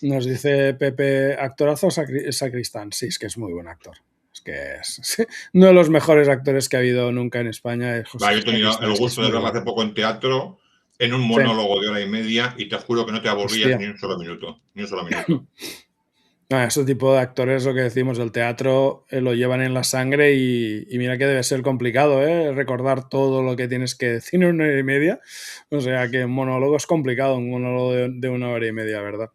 Nos dice Pepe, actorazo Sacristán. Sí, es que es muy buen actor. Es que es uno de los mejores actores que ha habido nunca en España. Es José Yo he tenido Sacristán, el es que es gusto de muy verla bueno. hace poco en teatro, en un Sí, monólogo de 1 hora y media, y te juro que no te aburrías hostia. ni un solo minuto. Ni un solo minuto. Ese tipo de actores, lo que decimos, el teatro lo llevan en la sangre y mira que debe ser complicado, ¿eh? Recordar todo lo que tienes que decir en 1 hora y media. O sea que un monólogo es complicado, un monólogo de 1 hora y media, ¿verdad?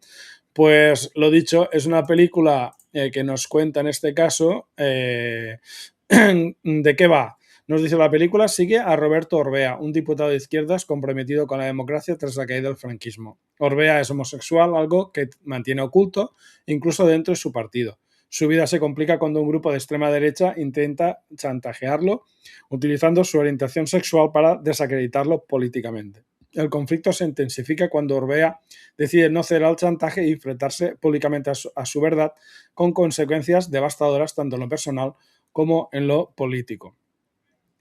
Pues lo dicho, es una película que nos cuenta en este caso ¿de qué va? Nos dice la película, sigue a Roberto Orbea, un diputado de izquierdas comprometido con la democracia tras la caída del franquismo. Orbea es homosexual, algo que mantiene oculto incluso dentro de su partido. Su vida se complica cuando un grupo de extrema derecha intenta chantajearlo utilizando su orientación sexual para desacreditarlo políticamente. El conflicto se intensifica cuando Orbea decide no ceder al chantaje y enfrentarse públicamente a su verdad, con consecuencias devastadoras tanto en lo personal como en lo político.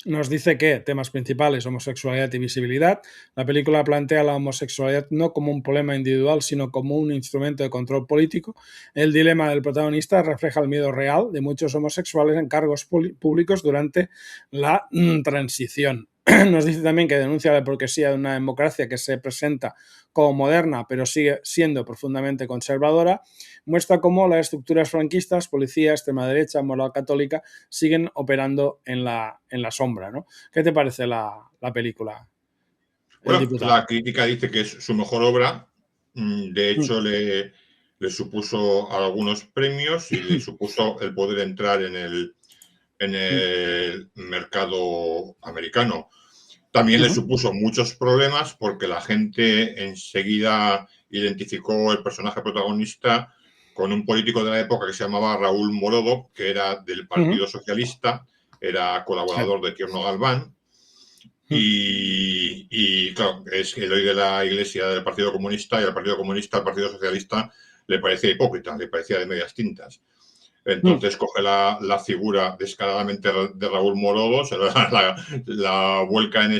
Nos dice que temas principales, homosexualidad y visibilidad. La película plantea la homosexualidad no como un problema individual, sino como un instrumento de control político. El dilema del protagonista refleja el miedo real de muchos homosexuales en cargos públicos durante la transición. Nos dice también que denuncia la hipocresía de una democracia que se presenta como moderna, pero sigue siendo profundamente conservadora. Muestra cómo las estructuras franquistas, policía, extrema derecha, moral católica, siguen operando en la sombra, ¿no? ¿Qué te parece la película, El Bueno, la diputado? crítica dice que es su mejor obra. De hecho, le supuso algunos premios y le supuso el poder entrar en el mercado americano. También le supuso muchos problemas porque la gente enseguida identificó el personaje protagonista con un político de la época que se llamaba Raúl Morodo, que era del Partido Socialista, era colaborador de Tierno Galván, y claro, es el hoy de la Iglesia del Partido Comunista, y al Partido Comunista, al Partido Socialista, le parecía hipócrita, le parecía de medias tintas. Mm. Entonces coge la figura descaradamente de Raúl Morodo, se la vuelca en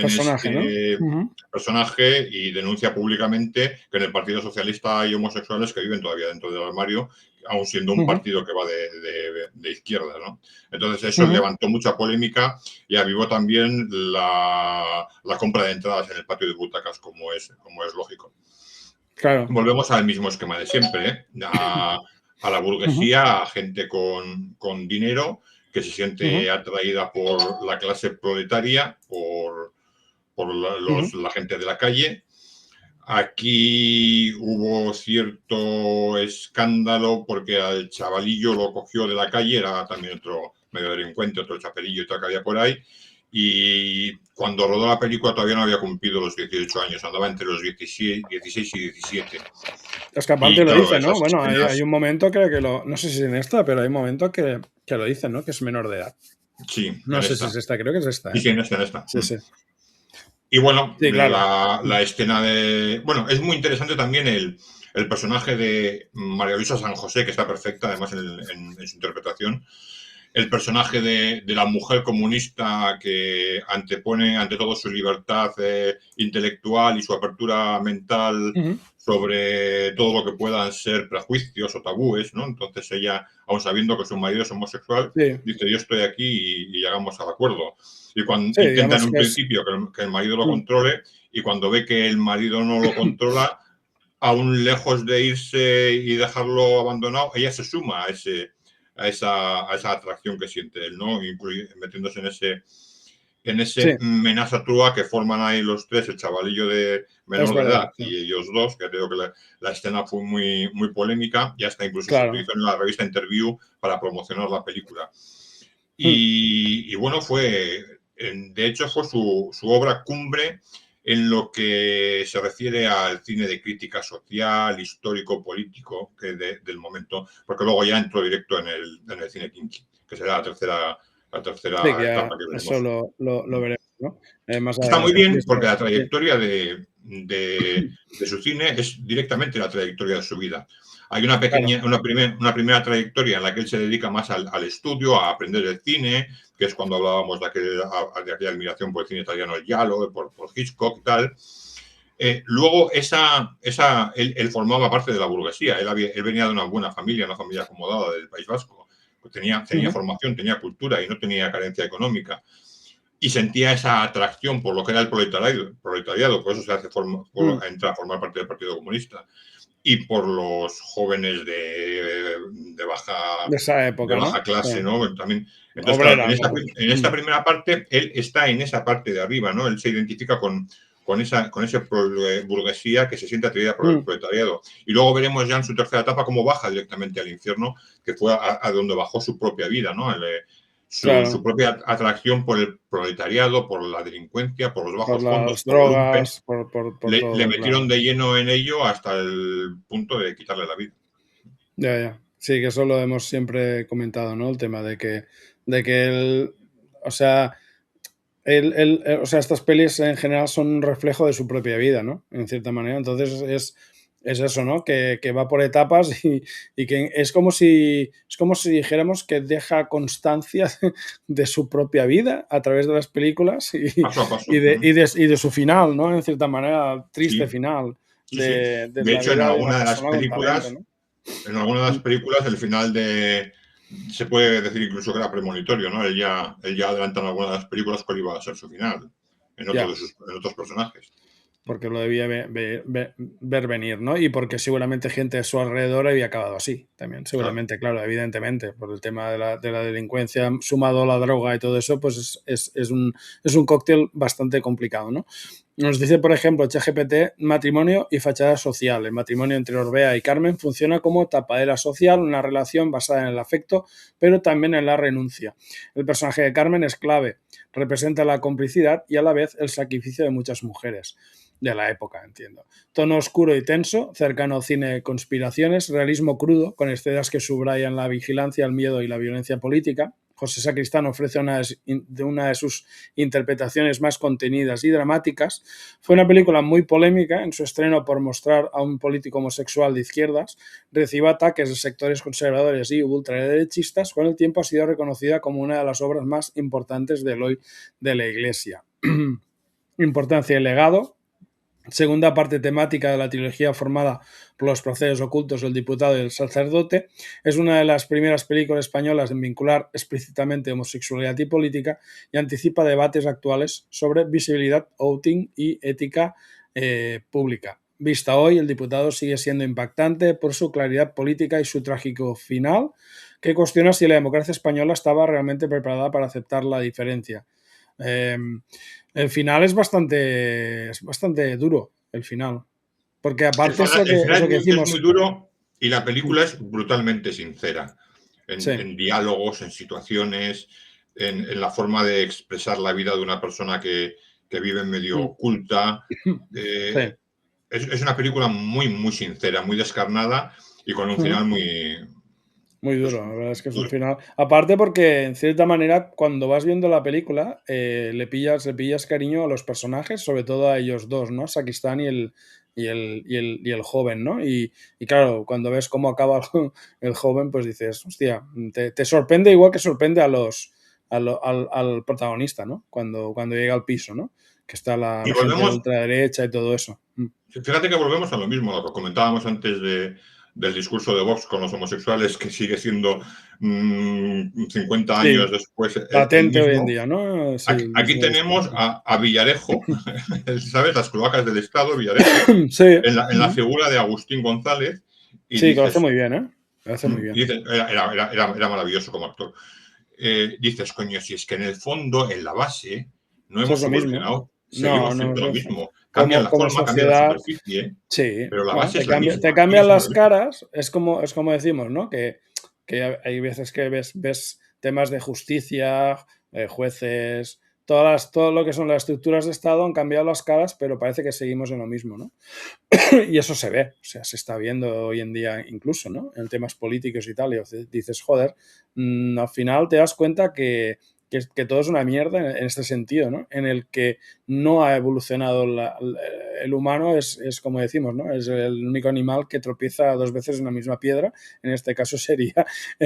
Personaje, ¿no? este Ujú, personaje y denuncia públicamente que en el Partido Socialista hay homosexuales que viven todavía dentro del armario, aun siendo un ujú, partido que va de izquierda, ¿no? Entonces eso ujú. levantó mucha polémica y avivó también la compra de entradas en el patio de butacas, como es lógico. Claro. Volvemos al mismo esquema de siempre, ¿eh? A la Ujú, burguesía, a gente con dinero que se siente ujú, atraída por la clase proletaria, por ujú. la gente de la calle. Aquí hubo cierto escándalo porque al chavalillo lo cogió de la calle, era también otro medio delincuente, otro chapelillo que había por ahí. Y cuando rodó la película todavía no había cumplido los 18 años, andaba entre los 16 y 17. Es que aparte Y lo claro, dice, ¿no? esas Bueno, hay escenas, un momento que lo. No sé si es en esta, pero hay un momento que lo dice, ¿no? Que es menor de edad. sí, No en sé si es esta. esta, creo que es esta, Sí, ¿eh? sí, en esta. Sí, sí. Y bueno, Sí, claro. la escena de. Bueno, es muy interesante también el personaje de María Luisa San José, que está perfecta, además, en su interpretación. El personaje de la mujer comunista que antepone ante todo su libertad intelectual y su apertura mental Ujú. sobre todo lo que puedan ser prejuicios o tabúes, ¿no? Entonces ella, aun sabiendo que su marido es homosexual, Sí, dice, yo estoy aquí y llegamos al acuerdo. Y cuando sí, intenta en digamos un que es. principio que el marido lo Mm. controle y cuando ve que el marido no lo controla, aún lejos de irse y dejarlo abandonado, ella se suma a esa atracción que siente él, ¿no? Metiéndose en Sí, ese menaza-trúa que forman ahí los tres, el chavalillo de es menor de verdad. edad Sí. y ellos dos, que creo que la escena fue muy polémica y hasta incluso se Claro. utilizó en la revista Interview para promocionar la película. Mm. Y bueno, de hecho, fue su obra cumbre en lo que se refiere al cine de crítica social, histórico, político del momento, porque luego ya entró directo en el cine kinky, que será la Sí, que tercera ya etapa que eso veremos. lo veremos, ¿no? Más Está muy adelante. Sí, bien porque la sí. trayectoria de su cine es directamente la trayectoria de su vida. Hay Claro. una primera trayectoria en la que él se dedica más al estudio, a aprender el cine, que es cuando hablábamos de aquella admiración por el cine italiano, el Giallo, por Hitchcock y tal. Luego, él formaba parte de la burguesía, él venía de una buena familia, una familia acomodada del País Vasco. Tenía Ujú, formación, tenía cultura y no tenía carencia económica y sentía esa atracción por lo que era el proletariado, por eso se hace mm. entra a formar parte del Partido Comunista, y por los jóvenes De esa de época, baja ¿no? Sí. clase, ¿no? También, entonces, claro, Obrera, ¿no? en esta primera parte, él está en esa parte de arriba, ¿no? Él se identifica con esa burguesía que se siente atraída por el Mm. proletariado. Y luego veremos ya en su tercera etapa cómo baja directamente al infierno, que fue a donde bajó su propia vida, ¿no? Su Claro. propia atracción por el proletariado, por la delincuencia, por los Por bajos fondos, las por el lumpen, drogas, por le todo, metieron claro. de lleno en ello hasta el punto de quitarle la vida. Ya, ya. Sí, que eso lo hemos siempre comentado, ¿no? El tema de que él, o sea, o sea, estas pelis en general son un reflejo de su propia vida, ¿no? En cierta manera. Entonces es eso, ¿no? Que va por etapas y que es como si dijéramos que deja constancia de su propia vida a través de las películas y, Paso a paso. y de, y de, y de su final, ¿no? En cierta manera, triste Sí, final sí, sí. de De la hecho, vida de una persona con talento, ¿no? en alguna de las Mm. películas, el final se puede decir incluso que era premonitorio, ¿no? Él ya adelanta en alguna de las películas cuál iba a ser su final, Ya. en otros personajes. Porque lo debía ver venir, ¿no? Y porque seguramente gente a su alrededor había acabado así también, Claro. seguramente, claro, evidentemente, por el tema de la delincuencia sumado a la droga y todo eso, pues es un cóctel bastante complicado, ¿no? Nos dice, por ejemplo, ChatGPT, matrimonio y fachada social. El matrimonio entre Orbea y Carmen funciona como tapadera social, una relación basada en el afecto, pero también en la renuncia. El personaje de Carmen es clave, representa la complicidad y a la vez el sacrificio de muchas mujeres de la época, entiendo. Tono oscuro y tenso, cercano al cine de conspiraciones, realismo crudo, con escenas que subrayan la vigilancia, el miedo y la violencia política, José Sacristán ofrece una de sus interpretaciones más contenidas y dramáticas. Fue una película muy polémica en su estreno por mostrar a un político homosexual de izquierdas. Recibió ataques de sectores conservadores y ultraderechistas. Con el tiempo ha sido reconocida como una de las obras más importantes del hoy de la Iglesia. Importancia y legado. Segunda parte temática de la trilogía formada por los procesos ocultos del diputado y el sacerdote. Es una de las primeras películas españolas en vincular explícitamente homosexualidad y política y anticipa debates actuales sobre visibilidad, outing y ética pública. Vista hoy, El diputado sigue siendo impactante por su claridad política y su trágico final, que cuestiona si la democracia española estaba realmente preparada para aceptar la diferencia. El final es bastante duro, el final. Porque aparte El final es lo que es decimos. muy duro y la película es brutalmente sincera Sí. en diálogos, en situaciones, en la forma de expresar la vida de una persona que vive medio oculta. Sí. Es una película muy, muy sincera, muy descarnada y con un final muy... Muy pues, duro, la verdad es que es un duro. final. Aparte porque, en cierta manera, cuando vas viendo la película, le pillas cariño a los personajes, sobre todo a ellos dos, ¿no? Sacristán y el joven, ¿no? Y claro, cuando ves cómo acaba el joven, pues dices, hostia, te sorprende igual que sorprende al protagonista, ¿no? Cuando llega al piso, ¿no? Que está la Y gente de volvemos, ultraderecha y todo eso. fíjate que volvemos a lo mismo, lo que comentábamos antes del discurso de Vox con los homosexuales, que sigue siendo 50 Sí, años después el latente hoy en mismo. día, ¿no? Sí, el Aquí mismo tenemos discurso. a Villarejo, ¿sabes? Las cloacas del Estado, Villarejo, Sí. en la figura de Agustín González, y Sí, que lo hace dices, muy bien, ¿eh? Lo hace muy bien. era maravilloso como actor. Dices, coño, si es que en el fondo, en la base, no Eso es hemos lo mismo. evolucionado, No, seguimos no, siendo lo no. mismo. Cambian la Como forma, cambia la sociedad, superficie, sí. pero la Bueno, base es la te misma, sigue cambian siendo las lo mismo. caras. Es como decimos, ¿no? Que hay veces que ves temas de justicia, jueces, todo lo que son las estructuras de Estado han cambiado las caras, pero parece que seguimos en lo mismo, ¿no? Y eso se ve, o sea, se está viendo hoy en día incluso, ¿no? En temas políticos y tal, y dices, joder, al final te das cuenta que todo es una mierda en este sentido, ¿no? En el que no ha evolucionado el humano, es como decimos, ¿no? Es el único animal que tropieza dos veces en la misma piedra, en este caso sería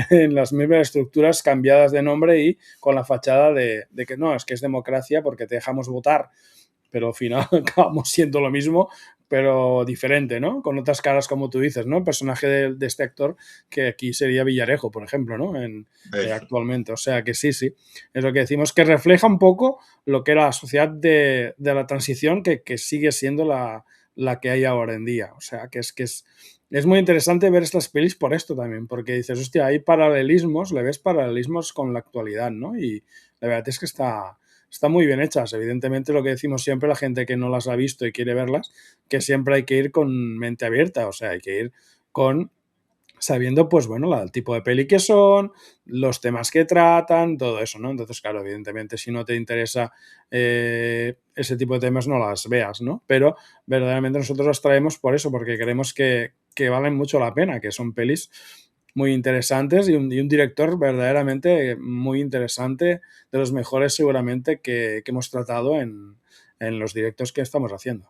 en las mismas estructuras cambiadas de nombre y con la fachada de que no, es que es democracia porque te dejamos votar, pero al final acabamos siendo lo mismo, pero diferente, ¿no? Con otras caras, como tú dices, ¿no? El personaje de este actor, que aquí sería Villarejo, por ejemplo, ¿no? Eso. Actualmente. O sea que sí, es lo que decimos, que refleja un poco lo que era la sociedad de la transición, que sigue siendo la que hay ahora en día. O sea, que es muy interesante ver estas pelis por esto también, porque dices, hostia, hay paralelismos, le ves paralelismos con la actualidad, ¿no? Y la verdad es que están muy bien hechas. Evidentemente, lo que decimos siempre, la gente que no las ha visto y quiere verlas, que siempre hay que ir con mente abierta, o sea, hay que ir con sabiendo, pues bueno, el tipo de peli que son, los temas que tratan, todo eso, ¿no? Entonces, claro, evidentemente, si no te interesa ese tipo de temas, no las veas, ¿no? Pero verdaderamente nosotros las traemos por eso, porque creemos que valen mucho la pena, que son pelis muy interesantes y un director verdaderamente muy interesante, de los mejores seguramente que hemos tratado en los directos que estamos haciendo.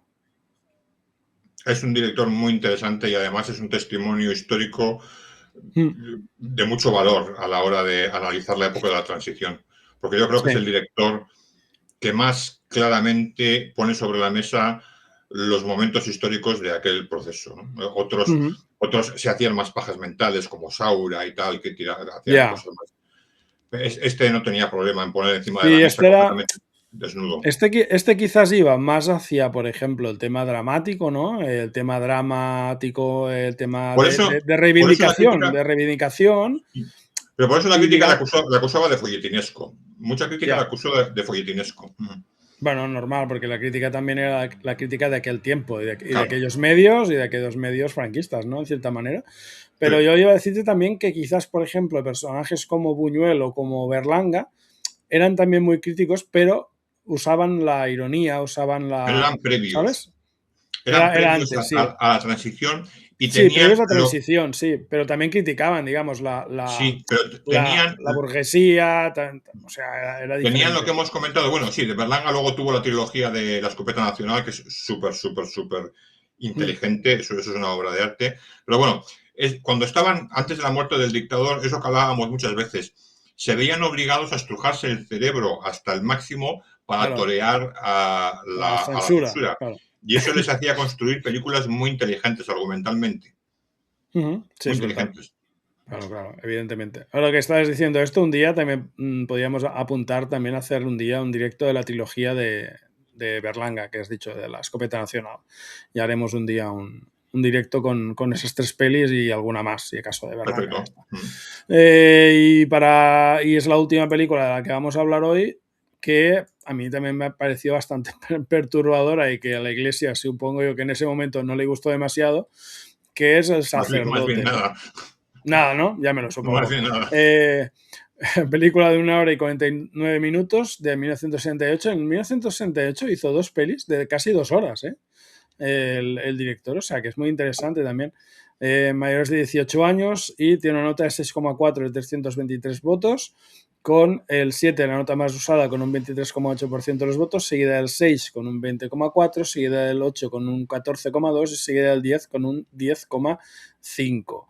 Es un director muy interesante y además es un testimonio histórico de mucho valor a la hora de analizar la época de la transición. Porque yo creo que es el Sí. director que más claramente pone sobre la mesa los momentos históricos de aquel proceso, ¿no? Ujú. Otros se hacían más pajas mentales, como Saura y tal, que hacían Ya. cosas más. Este no tenía problema en poner encima de la Sí, mesa completamente desnudo. este quizás iba más hacia, por ejemplo, el tema dramático, ¿no? El tema dramático, el tema Por eso, de por eso la reivindicación, crítica, de reivindicación, pero por eso la y crítica diga, la acusaba de folletinesco. Mucha crítica la ya, acusó de folletinesco. bueno, normal, porque la crítica también era la crítica de aquel tiempo y de Claro. aquellos medios y de aquellos medios franquistas, ¿no? En cierta manera. Sí. Pero yo iba a decirte también que quizás, por ejemplo, personajes como Buñuel o como Berlanga eran también muy críticos, pero usaban la ironía, usaban Pero ¿sabes? eran Era previos antes, sí. a la transición y Sí, pero tenían ellos la lo transición, sí, pero también criticaban, digamos, sí, pero tenían la burguesía, o sea, era tenían lo que diferente. hemos comentado. Bueno, sí, de Berlanga luego tuvo la trilogía de La escopeta nacional, que es súper, súper, súper Mm, inteligente. Eso es una obra de arte. Pero bueno, cuando estaban antes de la muerte del dictador, es lo que hablábamos muchas veces, se veían obligados a estrujarse el cerebro hasta el máximo para claro, torear la a la censura, censura. claro. Y eso les hacía construir películas muy inteligentes argumentalmente. Ujú, sí, Muy es verdad. inteligentes. Claro, claro, evidentemente. Ahora que estabas diciendo esto, un día también podríamos apuntar también a hacer un día un directo de la trilogía de Berlanga, que has dicho, de la escopeta nacional. Y haremos un día un directo con esas tres pelis y alguna más, si acaso de Berlanga. Ya Perfecto. está. Y es la última película de la que vamos a hablar hoy, que a mí también me pareció bastante perturbadora y que a la iglesia supongo yo que en ese momento no le gustó demasiado, que es El Más bien sacerdote. nada. Nada, ¿no? Ya me lo Más supongo. bien nada. Película de 1 hora y 49 minutos de 1968. En 1968 hizo dos pelis de casi 2 horas, ¿eh? El director, o sea que es muy interesante también. Mayores de 18 años y tiene una nota de 6,4 de 323 votos, con el 7 la nota más usada con un 23,8% de los votos, seguida del 6 con un 20,4, seguida del 8 con un 14,2 y seguida del 10 con un 10,5.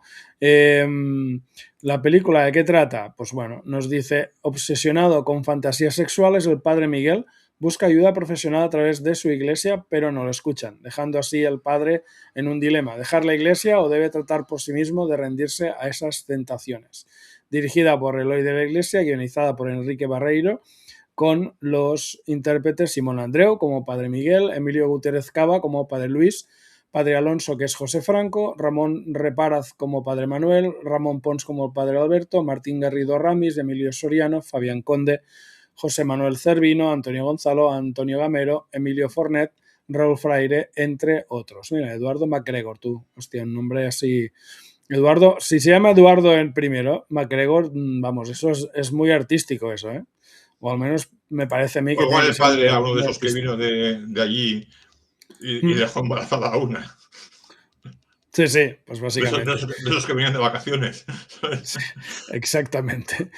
La película, ¿de qué trata? Pues bueno, nos dice: obsesionado con fantasías sexuales, el padre Miguel busca ayuda profesional a través de su iglesia, pero no lo escuchan, dejando así al padre en un dilema: dejar la iglesia o debe tratar por sí mismo de rendirse a esas tentaciones. Dirigida por Eloy de la Iglesia, guionizada por Enrique Barreiro, con los intérpretes Simón Andreu como Padre Miguel, Emilio Gutiérrez Cava como Padre Luis, Padre Alonso, que es José Franco, Ramón Reparaz como Padre Manuel, Ramón Pons como Padre Alberto, Martín Garrido Ramis, Emilio Soriano, Fabián Conde, José Manuel Cervino, Antonio Gonzalo, Antonio Gamero, Emilio Fornet, Raúl Fraire, entre otros. Mira, Eduardo MacGregor, tú, hostia, un nombre así. Eduardo, si se llama Eduardo en primero, MacGregor, vamos, eso es muy artístico eso, ¿eh? O al menos me parece a mí O que tiene igual que el ser padre muy, era uno de muy esos que artístico. vino de allí y Mm. dejó embarazada a una. Sí, sí, pues De esos, básicamente. de esos que venían de vacaciones. Sí, exactamente.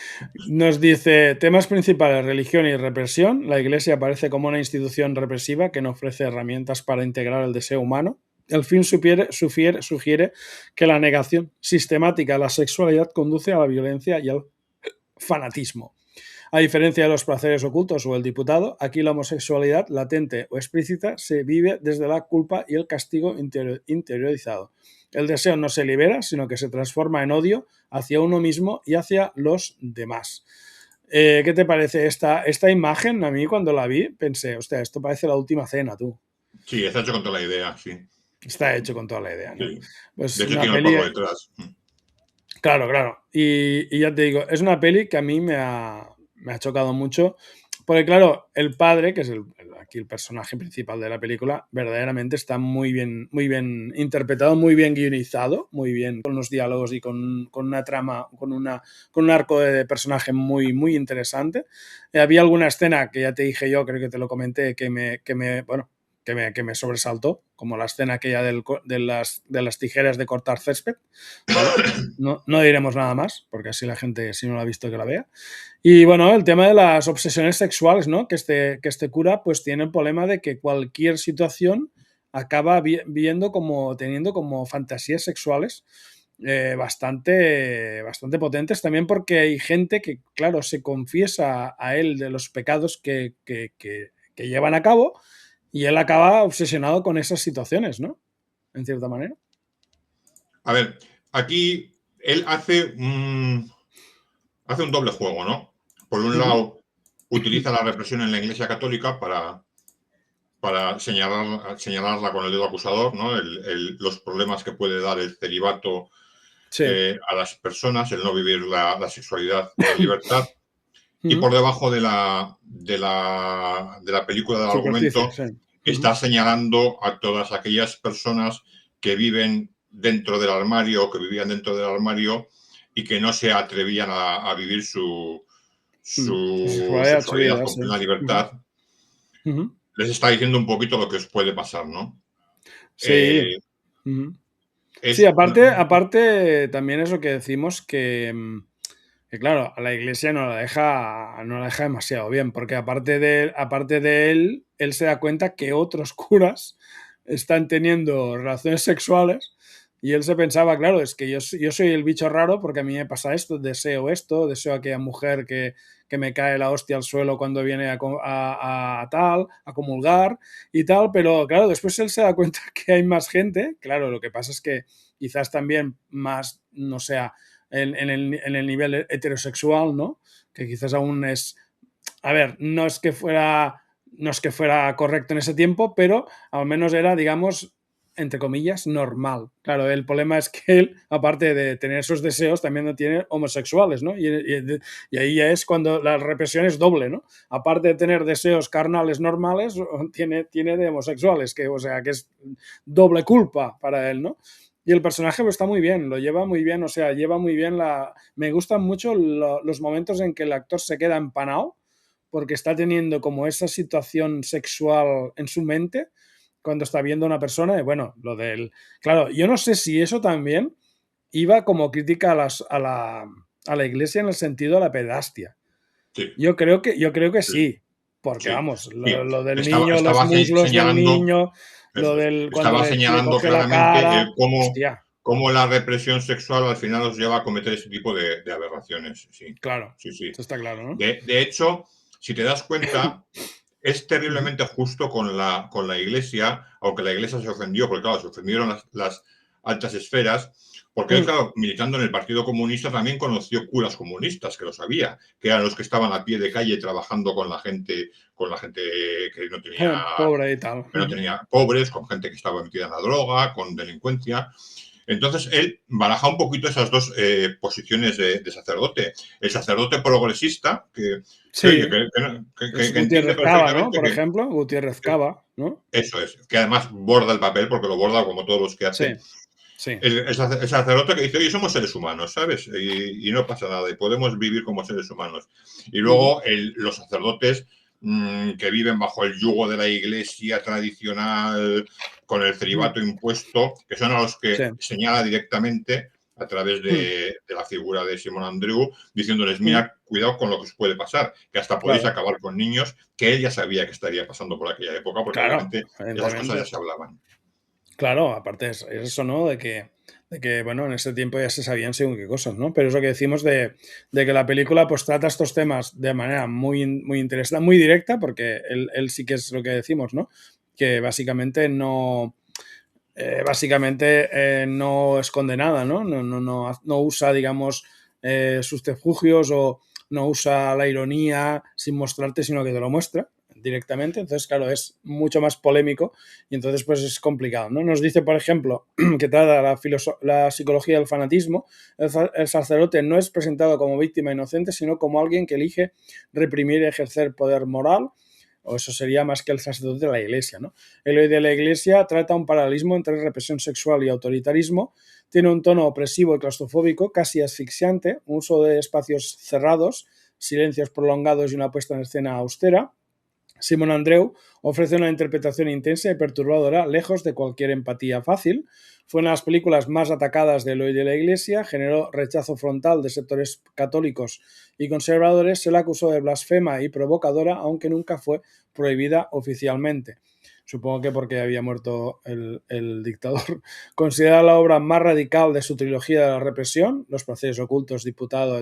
Nos dice: temas principales, religión y represión. La Iglesia aparece como una institución represiva que no ofrece herramientas para integrar el deseo humano. El fin sugiere que la negación sistemática de la sexualidad conduce a la violencia y al fanatismo. A diferencia de los placeres ocultos o el diputado, aquí la homosexualidad, latente o explícita, se vive desde la culpa y el castigo interiorizado. El deseo no se libera, sino que se transforma en odio hacia uno mismo y hacia los demás. ¿Qué te parece esta imagen? A mí cuando la vi pensé: hostia, esto parece la última cena, tú. Sí, está hecho con toda la idea, sí. Está hecho con toda la idea, ¿no? Sí. Pues De hecho, una tiene el peli. porro detrás. Claro, claro. Y ya te digo, es una peli que a mí me ha chocado mucho, porque claro, el padre, que es aquí el personaje principal de la película, verdaderamente está muy bien interpretado, muy bien guionizado, muy bien con los diálogos y con una trama, con un arco de personaje muy, muy interesante. Había alguna escena que ya te dije yo, creo que te lo comenté, bueno, que me sobresaltó, como la escena aquella de las tijeras de cortar césped, ¿vale? No diremos nada más, porque así la gente, si no la ha visto, que la vea. Y bueno, el tema de las obsesiones sexuales, ¿no? Que este cura pues tiene el problema de que cualquier situación acaba teniendo como fantasías sexuales bastante potentes, también porque hay gente que, claro, se confiesa a él de los pecados que llevan a cabo y él acaba obsesionado con esas situaciones, ¿no? En cierta manera. A ver, aquí él hace un doble juego, ¿no? Por un Ujú. lado, utiliza la represión en la Iglesia Católica para señalarla con el dedo acusador, ¿no? Los problemas que puede dar el celibato Sí. a las personas, el no vivir la sexualidad en libertad. Y Ujú. por debajo de la película del Superficie, argumento sí. Ujú. está señalando a todas aquellas personas que viven dentro del armario o que vivían dentro del armario y que no se atrevían a vivir Su su sexualidad, su sexualidad vida, con sí. plena Ujú. libertad. Ujú. Les está diciendo un poquito lo que os puede pasar, ¿no? Sí. Eh, Ujú. Sí, Es, aparte también es lo que decimos que claro, a la iglesia no la deja demasiado bien, porque aparte de él se da cuenta que otros curas están teniendo relaciones sexuales y él se pensaba, claro, es que yo soy el bicho raro porque a mí me pasa esto, deseo a aquella mujer que me cae la hostia al suelo cuando viene a comulgar y tal, pero claro, después él se da cuenta que hay más gente, claro, lo que pasa es que quizás también más, no sea, en el nivel heterosexual, ¿no? Que quizás aún es, a ver, no es que fuera correcto en ese tiempo, pero al menos era, digamos, entre comillas, normal. Claro, el problema es que él, aparte de tener esos deseos, también lo tiene homosexuales, ¿no? Y ahí ya es cuando la represión es doble, ¿no? Aparte de tener deseos carnales normales, tiene de homosexuales, o sea, que es doble culpa para él, ¿no? Y el personaje pues, está muy bien, lo lleva muy bien, o sea, lleva muy bien la... Me gustan mucho los momentos en que el actor se queda empanado porque está teniendo como esa situación sexual en su mente cuando está viendo a una persona y bueno, lo del... Claro, yo no sé si eso también iba como crítica a la iglesia en el sentido de la pedastia. sí, Yo creo que sí, sí, porque sí, vamos, sí. lo del Estaba, niño, los estaba muslos del señalando, niño, lo eso es, del cuando estaba le señalando coge la claramente cara, el cómo, hostia, cómo la represión sexual al final nos lleva a cometer ese tipo de aberraciones. Sí, claro, sí, sí. eso está claro, ¿no? De hecho, si te das cuenta, es Ujú. terriblemente justo con la iglesia, aunque la iglesia se ofendió, porque claro, se ofendieron las altas esferas, porque él, Mm. claro, militando en el Partido Comunista también conoció curas comunistas, que lo sabía, que eran los que estaban a pie de calle trabajando con la gente que no tenía, Pobre y tal. que no tenía pobres, con gente que estaba metida en la droga, con delincuencia. Entonces él baraja un poquito esas dos posiciones de sacerdote. El sacerdote progresista, que, Sí, que- que- es que- que entiende Gutiérrez Cava, ¿no? perfectamente Por que ejemplo, Gutiérrez Cava, ¿no? eso es, que además borda el papel, porque lo borda como todos los que Sí, hace. sí. El sacerdote que dice, oye, somos seres humanos, ¿sabes? Y no pasa nada, y podemos vivir como seres humanos. Y Ujú. luego los sacerdotes que viven bajo el yugo de la iglesia tradicional, con el Mm. celibato impuesto, que son a los Sí. que señala directamente a través Mm. de la figura de Simón Andreu, diciéndoles, Mm. mira, cuidado con lo que os puede pasar, que hasta podéis Claro, acabar con niños, que él ya sabía que estaría pasando por aquella época, porque claro, obviamente esas cosas ya evidentemente. se hablaban. Claro, aparte es eso, ¿no? De que, bueno, en ese tiempo ya se sabían según qué cosas, ¿no? Pero es lo que decimos de que la película pues trata estos temas de manera muy, muy interesante, muy directa, porque él sí que es lo que decimos, ¿no? Que básicamente no esconde nada, ¿no? No usa, digamos, subterfugios o no usa la ironía sin mostrarte, sino que te lo muestra directamente. Entonces, claro, es mucho más polémico y entonces pues es complicado, ¿no? Nos dice, por ejemplo, que trata la psicología del fanatismo. El sacerdote no es presentado como víctima inocente, sino como alguien que elige reprimir y ejercer poder moral, o eso sería más que el sacerdote de la iglesia, ¿no? El hoy de la iglesia trata un paralelismo entre represión sexual y autoritarismo, tiene un tono opresivo y claustrofóbico, casi asfixiante, un uso de espacios cerrados, silencios prolongados y una puesta en escena austera. Simón Andreu ofrece una interpretación intensa y perturbadora, lejos de cualquier empatía fácil. Fue una de las películas más atacadas del hoy de la Iglesia, generó rechazo frontal de sectores católicos y conservadores, se la acusó de blasfema y provocadora, aunque nunca fue prohibida oficialmente. Supongo que porque había muerto el dictador. Considera la obra más radical de su trilogía de la represión, Los placeres ocultos, el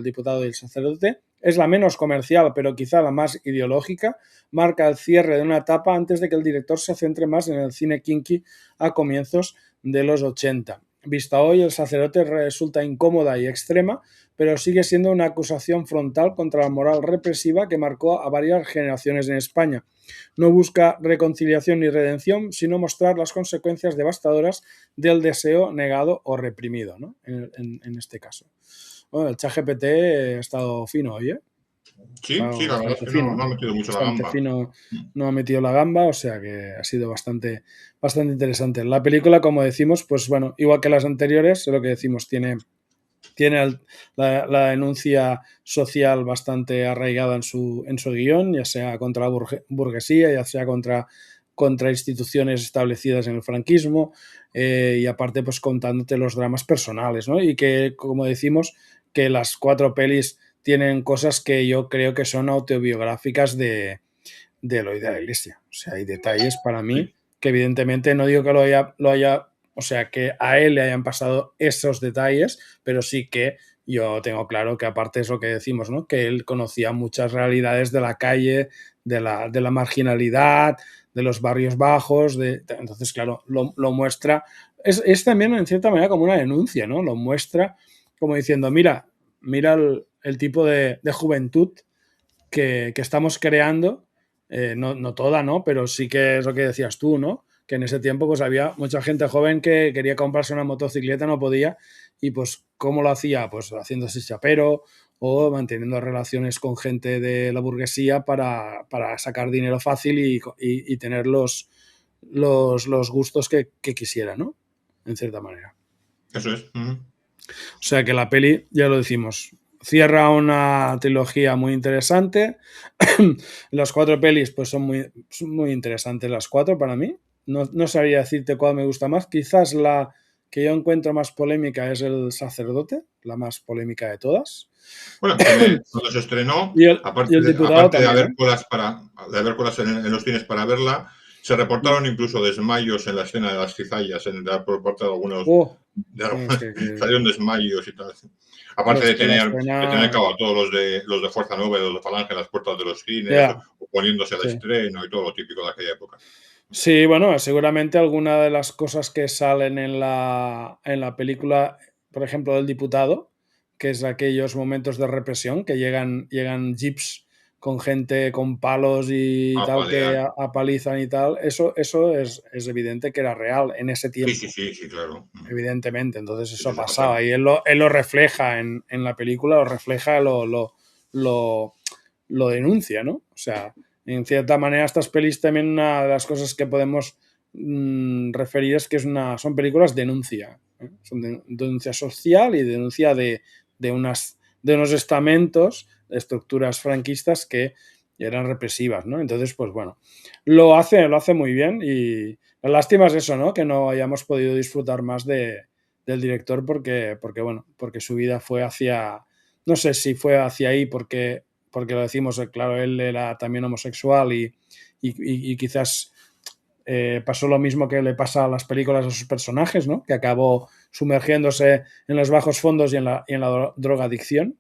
diputado y el sacerdote. Es la menos comercial, pero quizá la más ideológica. Marca el cierre de una etapa antes de que el director se centre más en el cine kinky a comienzos de los 80. Vista hoy, El sacerdote resulta incómoda y extrema, pero sigue siendo una acusación frontal contra la moral represiva que marcó a varias generaciones en España. No busca reconciliación ni redención, sino mostrar las consecuencias devastadoras del deseo negado o reprimido, ¿no? En este caso. Bueno, el ChatGPT ha estado fino hoy, ¿eh? Sí, sí, la verdad es Bastante que no, fino, no ¿eh? ha metido mucho la Bastante gamba. fino, no ha metido la gamba, o sea que ha sido bastante, bastante interesante. La película, como decimos, pues bueno, igual que las anteriores, es lo que decimos, tiene la denuncia social bastante arraigada en su guión, ya sea contra la burguesía, ya sea contra contra instituciones establecidas en el franquismo, y aparte pues contándote los dramas personales, ¿no? Y que, como decimos, que las 4 pelis tienen cosas que yo creo que son autobiográficas de Eloy de la Iglesia. O sea, hay detalles para mí Sí, que evidentemente no digo que lo haya, o sea, que a él le hayan pasado esos detalles, pero sí que yo tengo claro que aparte es lo que decimos, ¿no? Que él conocía muchas realidades de la calle, de la marginalidad, de los barrios bajos, entonces, claro, lo muestra. Es también, en cierta manera, como una denuncia, ¿no? Lo muestra como diciendo, mira el tipo de juventud que estamos creando, no toda, ¿no? Pero sí que es lo que decías tú, ¿no? Que en ese tiempo pues había mucha gente joven que quería comprarse una motocicleta, no podía, y pues ¿cómo lo hacía? Pues haciéndose chapero o manteniendo relaciones con gente de la burguesía para sacar dinero fácil y tener los gustos que quisiera, ¿no? En cierta manera. eso es. O sea que la peli, ya lo decimos, cierra una trilogía muy interesante. Las 4 pelis pues son muy interesantes las 4 para mí. No sabría decirte cuál me gusta más. Quizás la que yo encuentro más polémica es El sacerdote, la más polémica de todas. Bueno, cuando se estrenó, Y el diputado aparte de también, haber ¿eh? colas en los cines para verla, se Mm. reportaron incluso desmayos en la escena de las cizallas, por parte de algunos, Oh, algunos que salieron desmayos y tal. Aparte la de tener escena... cabo a todos los de Fuerza Nueva y los de Falange en las puertas de los cines, Ya, oponiéndose al sí. estreno y todo lo típico de aquella época. Sí, bueno, seguramente alguna de las cosas que salen en la película, por ejemplo, del diputado, que es aquellos momentos de represión, que llegan jeeps con gente con palos y A tal, que palear. apalizan y tal, eso es evidente que era real en ese Sí, sí, tiempo, sí, sí, claro. evidentemente. Entonces Sí, eso eso pasaba pasaba. y él lo refleja en la película, lo refleja, lo, lo denuncia, ¿no? O sea, en cierta manera estas pelis también una de las cosas que podemos referir es que son películas denuncia, ¿eh? Son denuncia social y denuncia de unos estamentos, de estructuras franquistas que eran represivas, ¿no? Entonces, pues bueno, lo hace muy bien y la lástima es eso, ¿no? Que no hayamos podido disfrutar más del director porque, bueno, porque su vida fue hacia, no sé si fue hacia ahí porque lo decimos, claro, él era también homosexual y quizás pasó lo mismo que le pasa a las películas a sus personajes, ¿no? Que acabó sumergiéndose en los bajos fondos y en la drogadicción,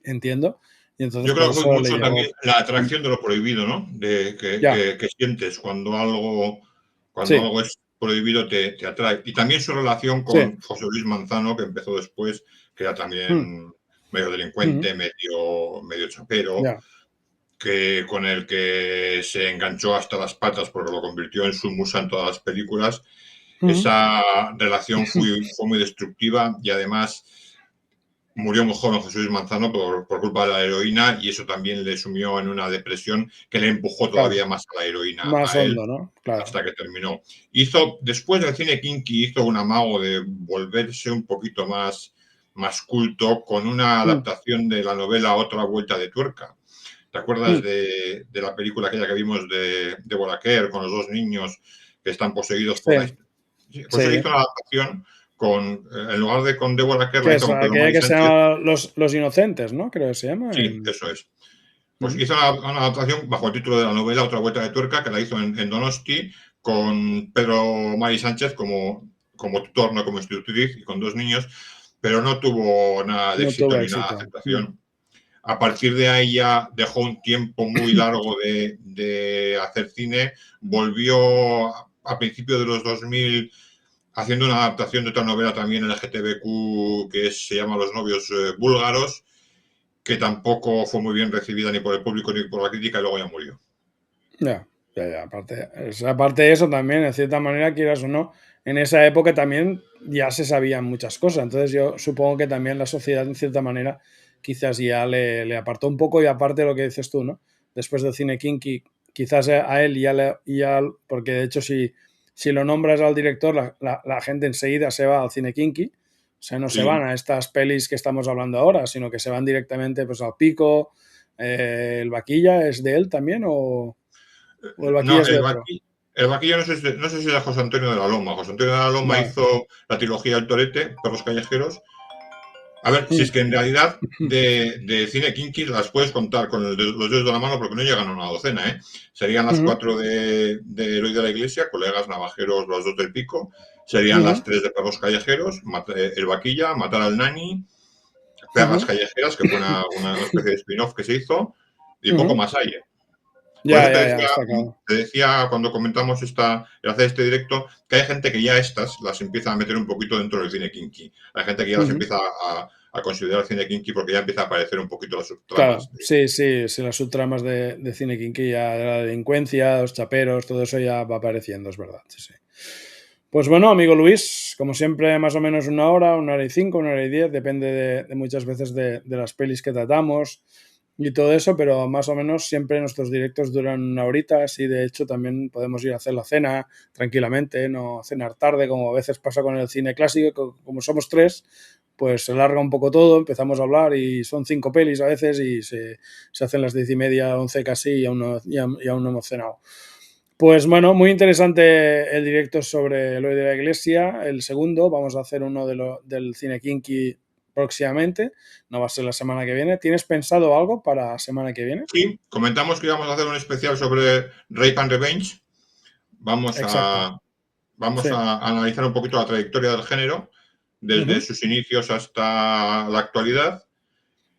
entiendo. Y entonces Yo por creo que fue eso le mucho llevó... también la atracción de lo prohibido, ¿no? Ya, Que sientes cuando sí, algo es prohibido te atrae. Y también su relación sí. con José Luis Manzano, que empezó después, que era Mm, también medio mm, delincuente, medio chapero, ya. con el que se enganchó hasta las patas porque lo convirtió en su musa en todas las películas. Mm, Esa relación fue muy destructiva y además murió muy joven José Luis Manzano por culpa de la heroína y eso también le sumió en una depresión que le empujó claro, todavía más a la heroína más a él hondo, ¿no? Claro. hasta que terminó. Después del cine kinky, hizo un amago de volverse un poquito más culto con una Mm, adaptación de la novela Otra vuelta de tuerca. ¿Te acuerdas mm, de la película aquella que vimos de Bolaquer con los dos niños que están poseídos por sí, la... Pues él sí. hizo una adaptación en lugar de con Deborah Kerr, la Que hizo es con Pedro aquella Mari que se Sánchez. llama Los Inocentes, ¿no? Creo que se llama. Sí, eso es. Pues Mm, hizo una adaptación bajo el título de la novela Otra vuelta de tuerca, que la hizo en Donosti, con Pedro Mari Sánchez como tutor, no como institutriz, y con dos niños, pero no tuvo nada de no éxito tuvo ni nada de éxito. Mm, aceptación. A partir de ahí ya dejó un tiempo muy largo de hacer cine, volvió a principios de los 2000 haciendo una adaptación de otra novela también LGTBQ se llama Los novios búlgaros, que tampoco fue muy bien recibida ni por el público ni por la crítica y luego ya murió. ya, ya. Aparte de eso también, en cierta manera, quieras o no, en esa época también ya se sabían muchas cosas. Entonces yo supongo que también la sociedad, en cierta manera, quizás ya le apartó un poco y aparte de lo que dices tú, ¿no? Después del cine kinky, quizás a él porque de hecho si lo nombras al director, la gente enseguida se va al cine kinky. O sea, no se van Sí. a estas pelis que estamos hablando ahora, sino que se van directamente pues, al Pico. ¿El Vaquilla es de él también o el No, Vaquilla es de otro? El vaquilla no sé si era José Antonio de la Loma. José Antonio de la Loma Vale. hizo la trilogía El Torete, Perros Callejeros. A ver, si Mm. es que en realidad de cine kinky las puedes contar con los dedos de la mano porque no llegan a una docena, ¿eh? Serían las Ujú, 4 de Eloy de la Iglesia, Colegas Navajeros, Los Dos del Pico. Serían las ujú, 3 de Perros Callejeros, El Vaquilla, Matar al Nani, Perras ujú, Callejeras, que fue una especie de spin-off que se hizo, y poco ujú. más hay, ¿eh? Por Ya, eso ya, ya, está claro. te decía cuando comentamos el hacer este directo, que hay gente que ya estas las empieza a meter un poquito dentro del cine kinky. Hay gente que ya las Ujú. empieza a considerar cine kinky porque ya empieza a aparecer un poquito las Claro, subtramas. sí, sí, sí, las subtramas de cine kinky, ya de la delincuencia, los chaperos, todo eso ya va apareciendo, es verdad, sí, sí. Pues bueno, amigo Luis, como siempre, más o menos 1 hora y 5, 1 hora y 10, depende de muchas veces de las pelis que tratamos y todo eso, pero más o menos siempre nuestros directos duran 1 horita, así de hecho también podemos ir a hacer la cena tranquilamente, no cenar tarde, como a veces pasa con el cine clásico, como somos tres, pues se larga un poco todo, empezamos a hablar y son 5 pelis a veces y se hacen las 10:30, 11 casi y aún no hemos cenado. Pues bueno, muy interesante el directo sobre Eloy de la Iglesia. El segundo, vamos a hacer uno del cine kinky próximamente. No va a ser la semana que viene. ¿Tienes pensado algo para la semana que viene? Sí, comentamos que íbamos a hacer un especial sobre Rape and Revenge. Vamos Exacto. a, vamos Sí. a analizar un poquito la trayectoria del género, desde Ujú, sus inicios hasta la actualidad.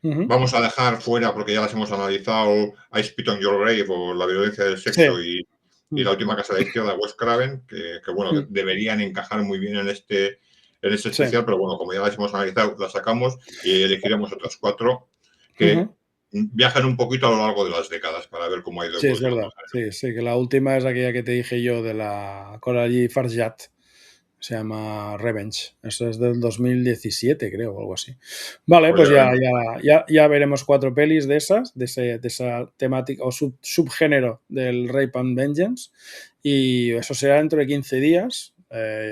ujú. Vamos a dejar fuera, porque ya las hemos analizado, I Spit on Your Grave o La violencia del Sí. sexo y La última casa de la izquierda de Wes Craven, bueno, que Mm. deberían encajar muy bien en este Sí. especial, pero bueno, como ya las hemos analizado, las sacamos y elegiremos otras 4 que Ujú. viajan un poquito a lo largo de las décadas para ver cómo ha ido Sí, es evolucionando verdad. el género. Sí, sí, que la última es aquella que te dije yo de la Coralie Farjat. Se llama Revenge. Eso es del 2017, creo, o algo así. Vale, Pues pues ya veremos. ya veremos 4 pelis de esas, de esa temática o subgénero del Rape and Vengeance. Y eso será dentro de 15 días.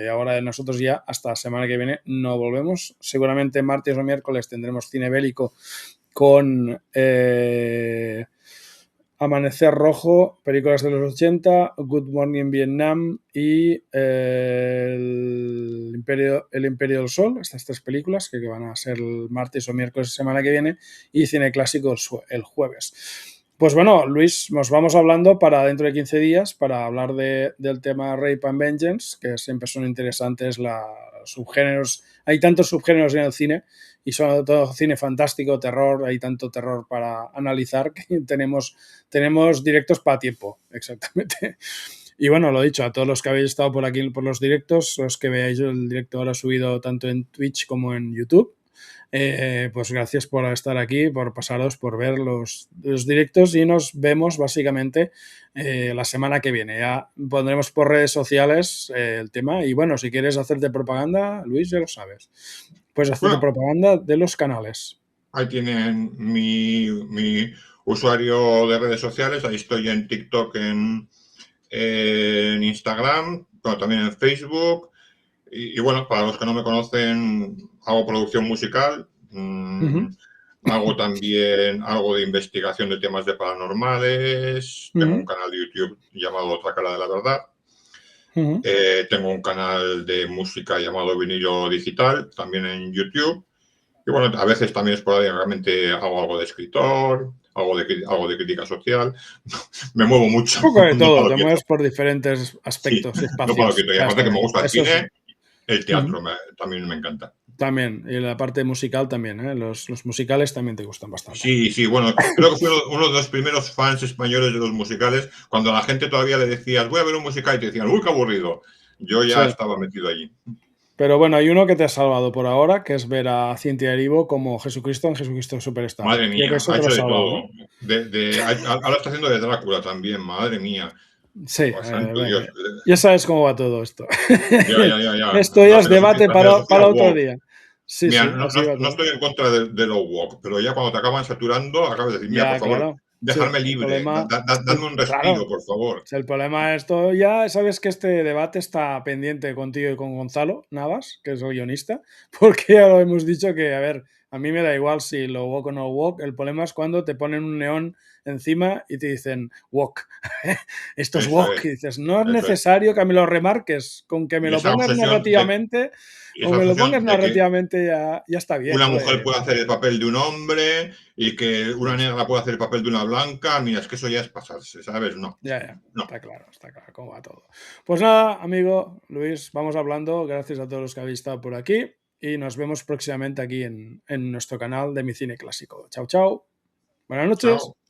Ahora nosotros ya hasta la semana que viene no volvemos. Seguramente martes o miércoles tendremos cine bélico con Amanecer Rojo, películas de los 80, Good Morning Vietnam y el Imperio del Sol, estas 3 películas que van a ser el martes o miércoles de semana que viene, y cine clásico el jueves. Pues bueno, Luis, nos vamos hablando para dentro de 15 días para hablar del tema Rape and Vengeance, que siempre son interesantes los subgéneros. Hay tantos subgéneros en el cine y sobre todo cine fantástico, terror, hay tanto terror para analizar que tenemos directos para tiempo, exactamente. Y bueno, lo dicho, a todos los que habéis estado por aquí por los directos, los que veáis el directo ahora subido tanto en Twitch como en YouTube, pues gracias por estar aquí, por pasaros, por ver los directos y nos vemos básicamente la semana que viene. Ya pondremos por redes sociales el tema y bueno, si quieres hacerte propaganda, Luis, ya lo sabes. Puedes hacerte Bueno, propaganda de los canales. ahí tienen mi usuario de redes sociales, ahí estoy en TikTok, en Instagram, pero también en Facebook. Y bueno, para los que no me conocen, hago producción musical, Uh -huh. hago también algo de investigación de temas de paranormales, Uh tengo un -huh. canal de YouTube llamado Otra Cara de la Verdad, Uh -huh. tengo un canal de música llamado Vinilo Digital, también en YouTube. Y bueno, a veces también esporádicamente hago algo de escritor, algo de crítica social. Me muevo mucho, Un poco de no todo, paro te quieto. mueves por diferentes Sí, aspectos y no paro espacios. quieto. Y Ya aparte está que me bien. gusta el Eso sí. cine, el Uh -huh. teatro también me encanta. También, y la parte musical también, ¿eh? Los musicales también te gustan bastante. Sí, sí, bueno, creo que fui uno de los primeros fans españoles de los musicales, cuando a la gente todavía le decías, voy a ver un musical, y te decían, uy, qué aburrido. Yo Sí. ya estaba metido allí. Pero bueno, hay uno que te ha salvado por ahora, que es ver a Cintia Erivo como Jesucristo en Jesucristo Superstar. Madre Creo que mía, eso ha te lo ha hecho de salvado, todo. ¿no? Ahora está haciendo de Drácula también, madre mía. Sí, Oh, santo Dios. ya sabes cómo va todo esto. Ya. Esto ya es debate La filosofía para otro woke. día. Sí, Mira, sí, así va no todo. estoy en contra de lo woke, pero ya cuando te acaban saturando, acabas de decir, mira, por Ya, favor, claro. Sí, dejarme el libre, problema, dadme un respiro, claro, por favor. si el problema es todo, ya sabes que este debate está pendiente contigo y con Gonzalo Navas, que es el guionista, porque ya lo hemos dicho que, a ver, A mí me da igual si lo woke o no woke. El problema es cuando te ponen un neón encima y te dicen woke. Esto es Eso woke. es, Y dices, no es eso es. necesario que me lo remarques. Con que me Y lo pongas narrativamente o esa me lo pongas obsesión de que narrativamente ya está bien, una mujer joder. puede hacer el papel de un hombre y que una negra puede hacer el papel de una blanca, mira, es que eso ya es pasarse, ¿sabes? No, Ya, no. está claro cómo va todo. Pues nada, amigo Luis, vamos hablando. Gracias a todos los que habéis estado por aquí y nos vemos próximamente aquí en nuestro canal de Mi Cine Clásico. Chao, chao. Buenas noches. Chao.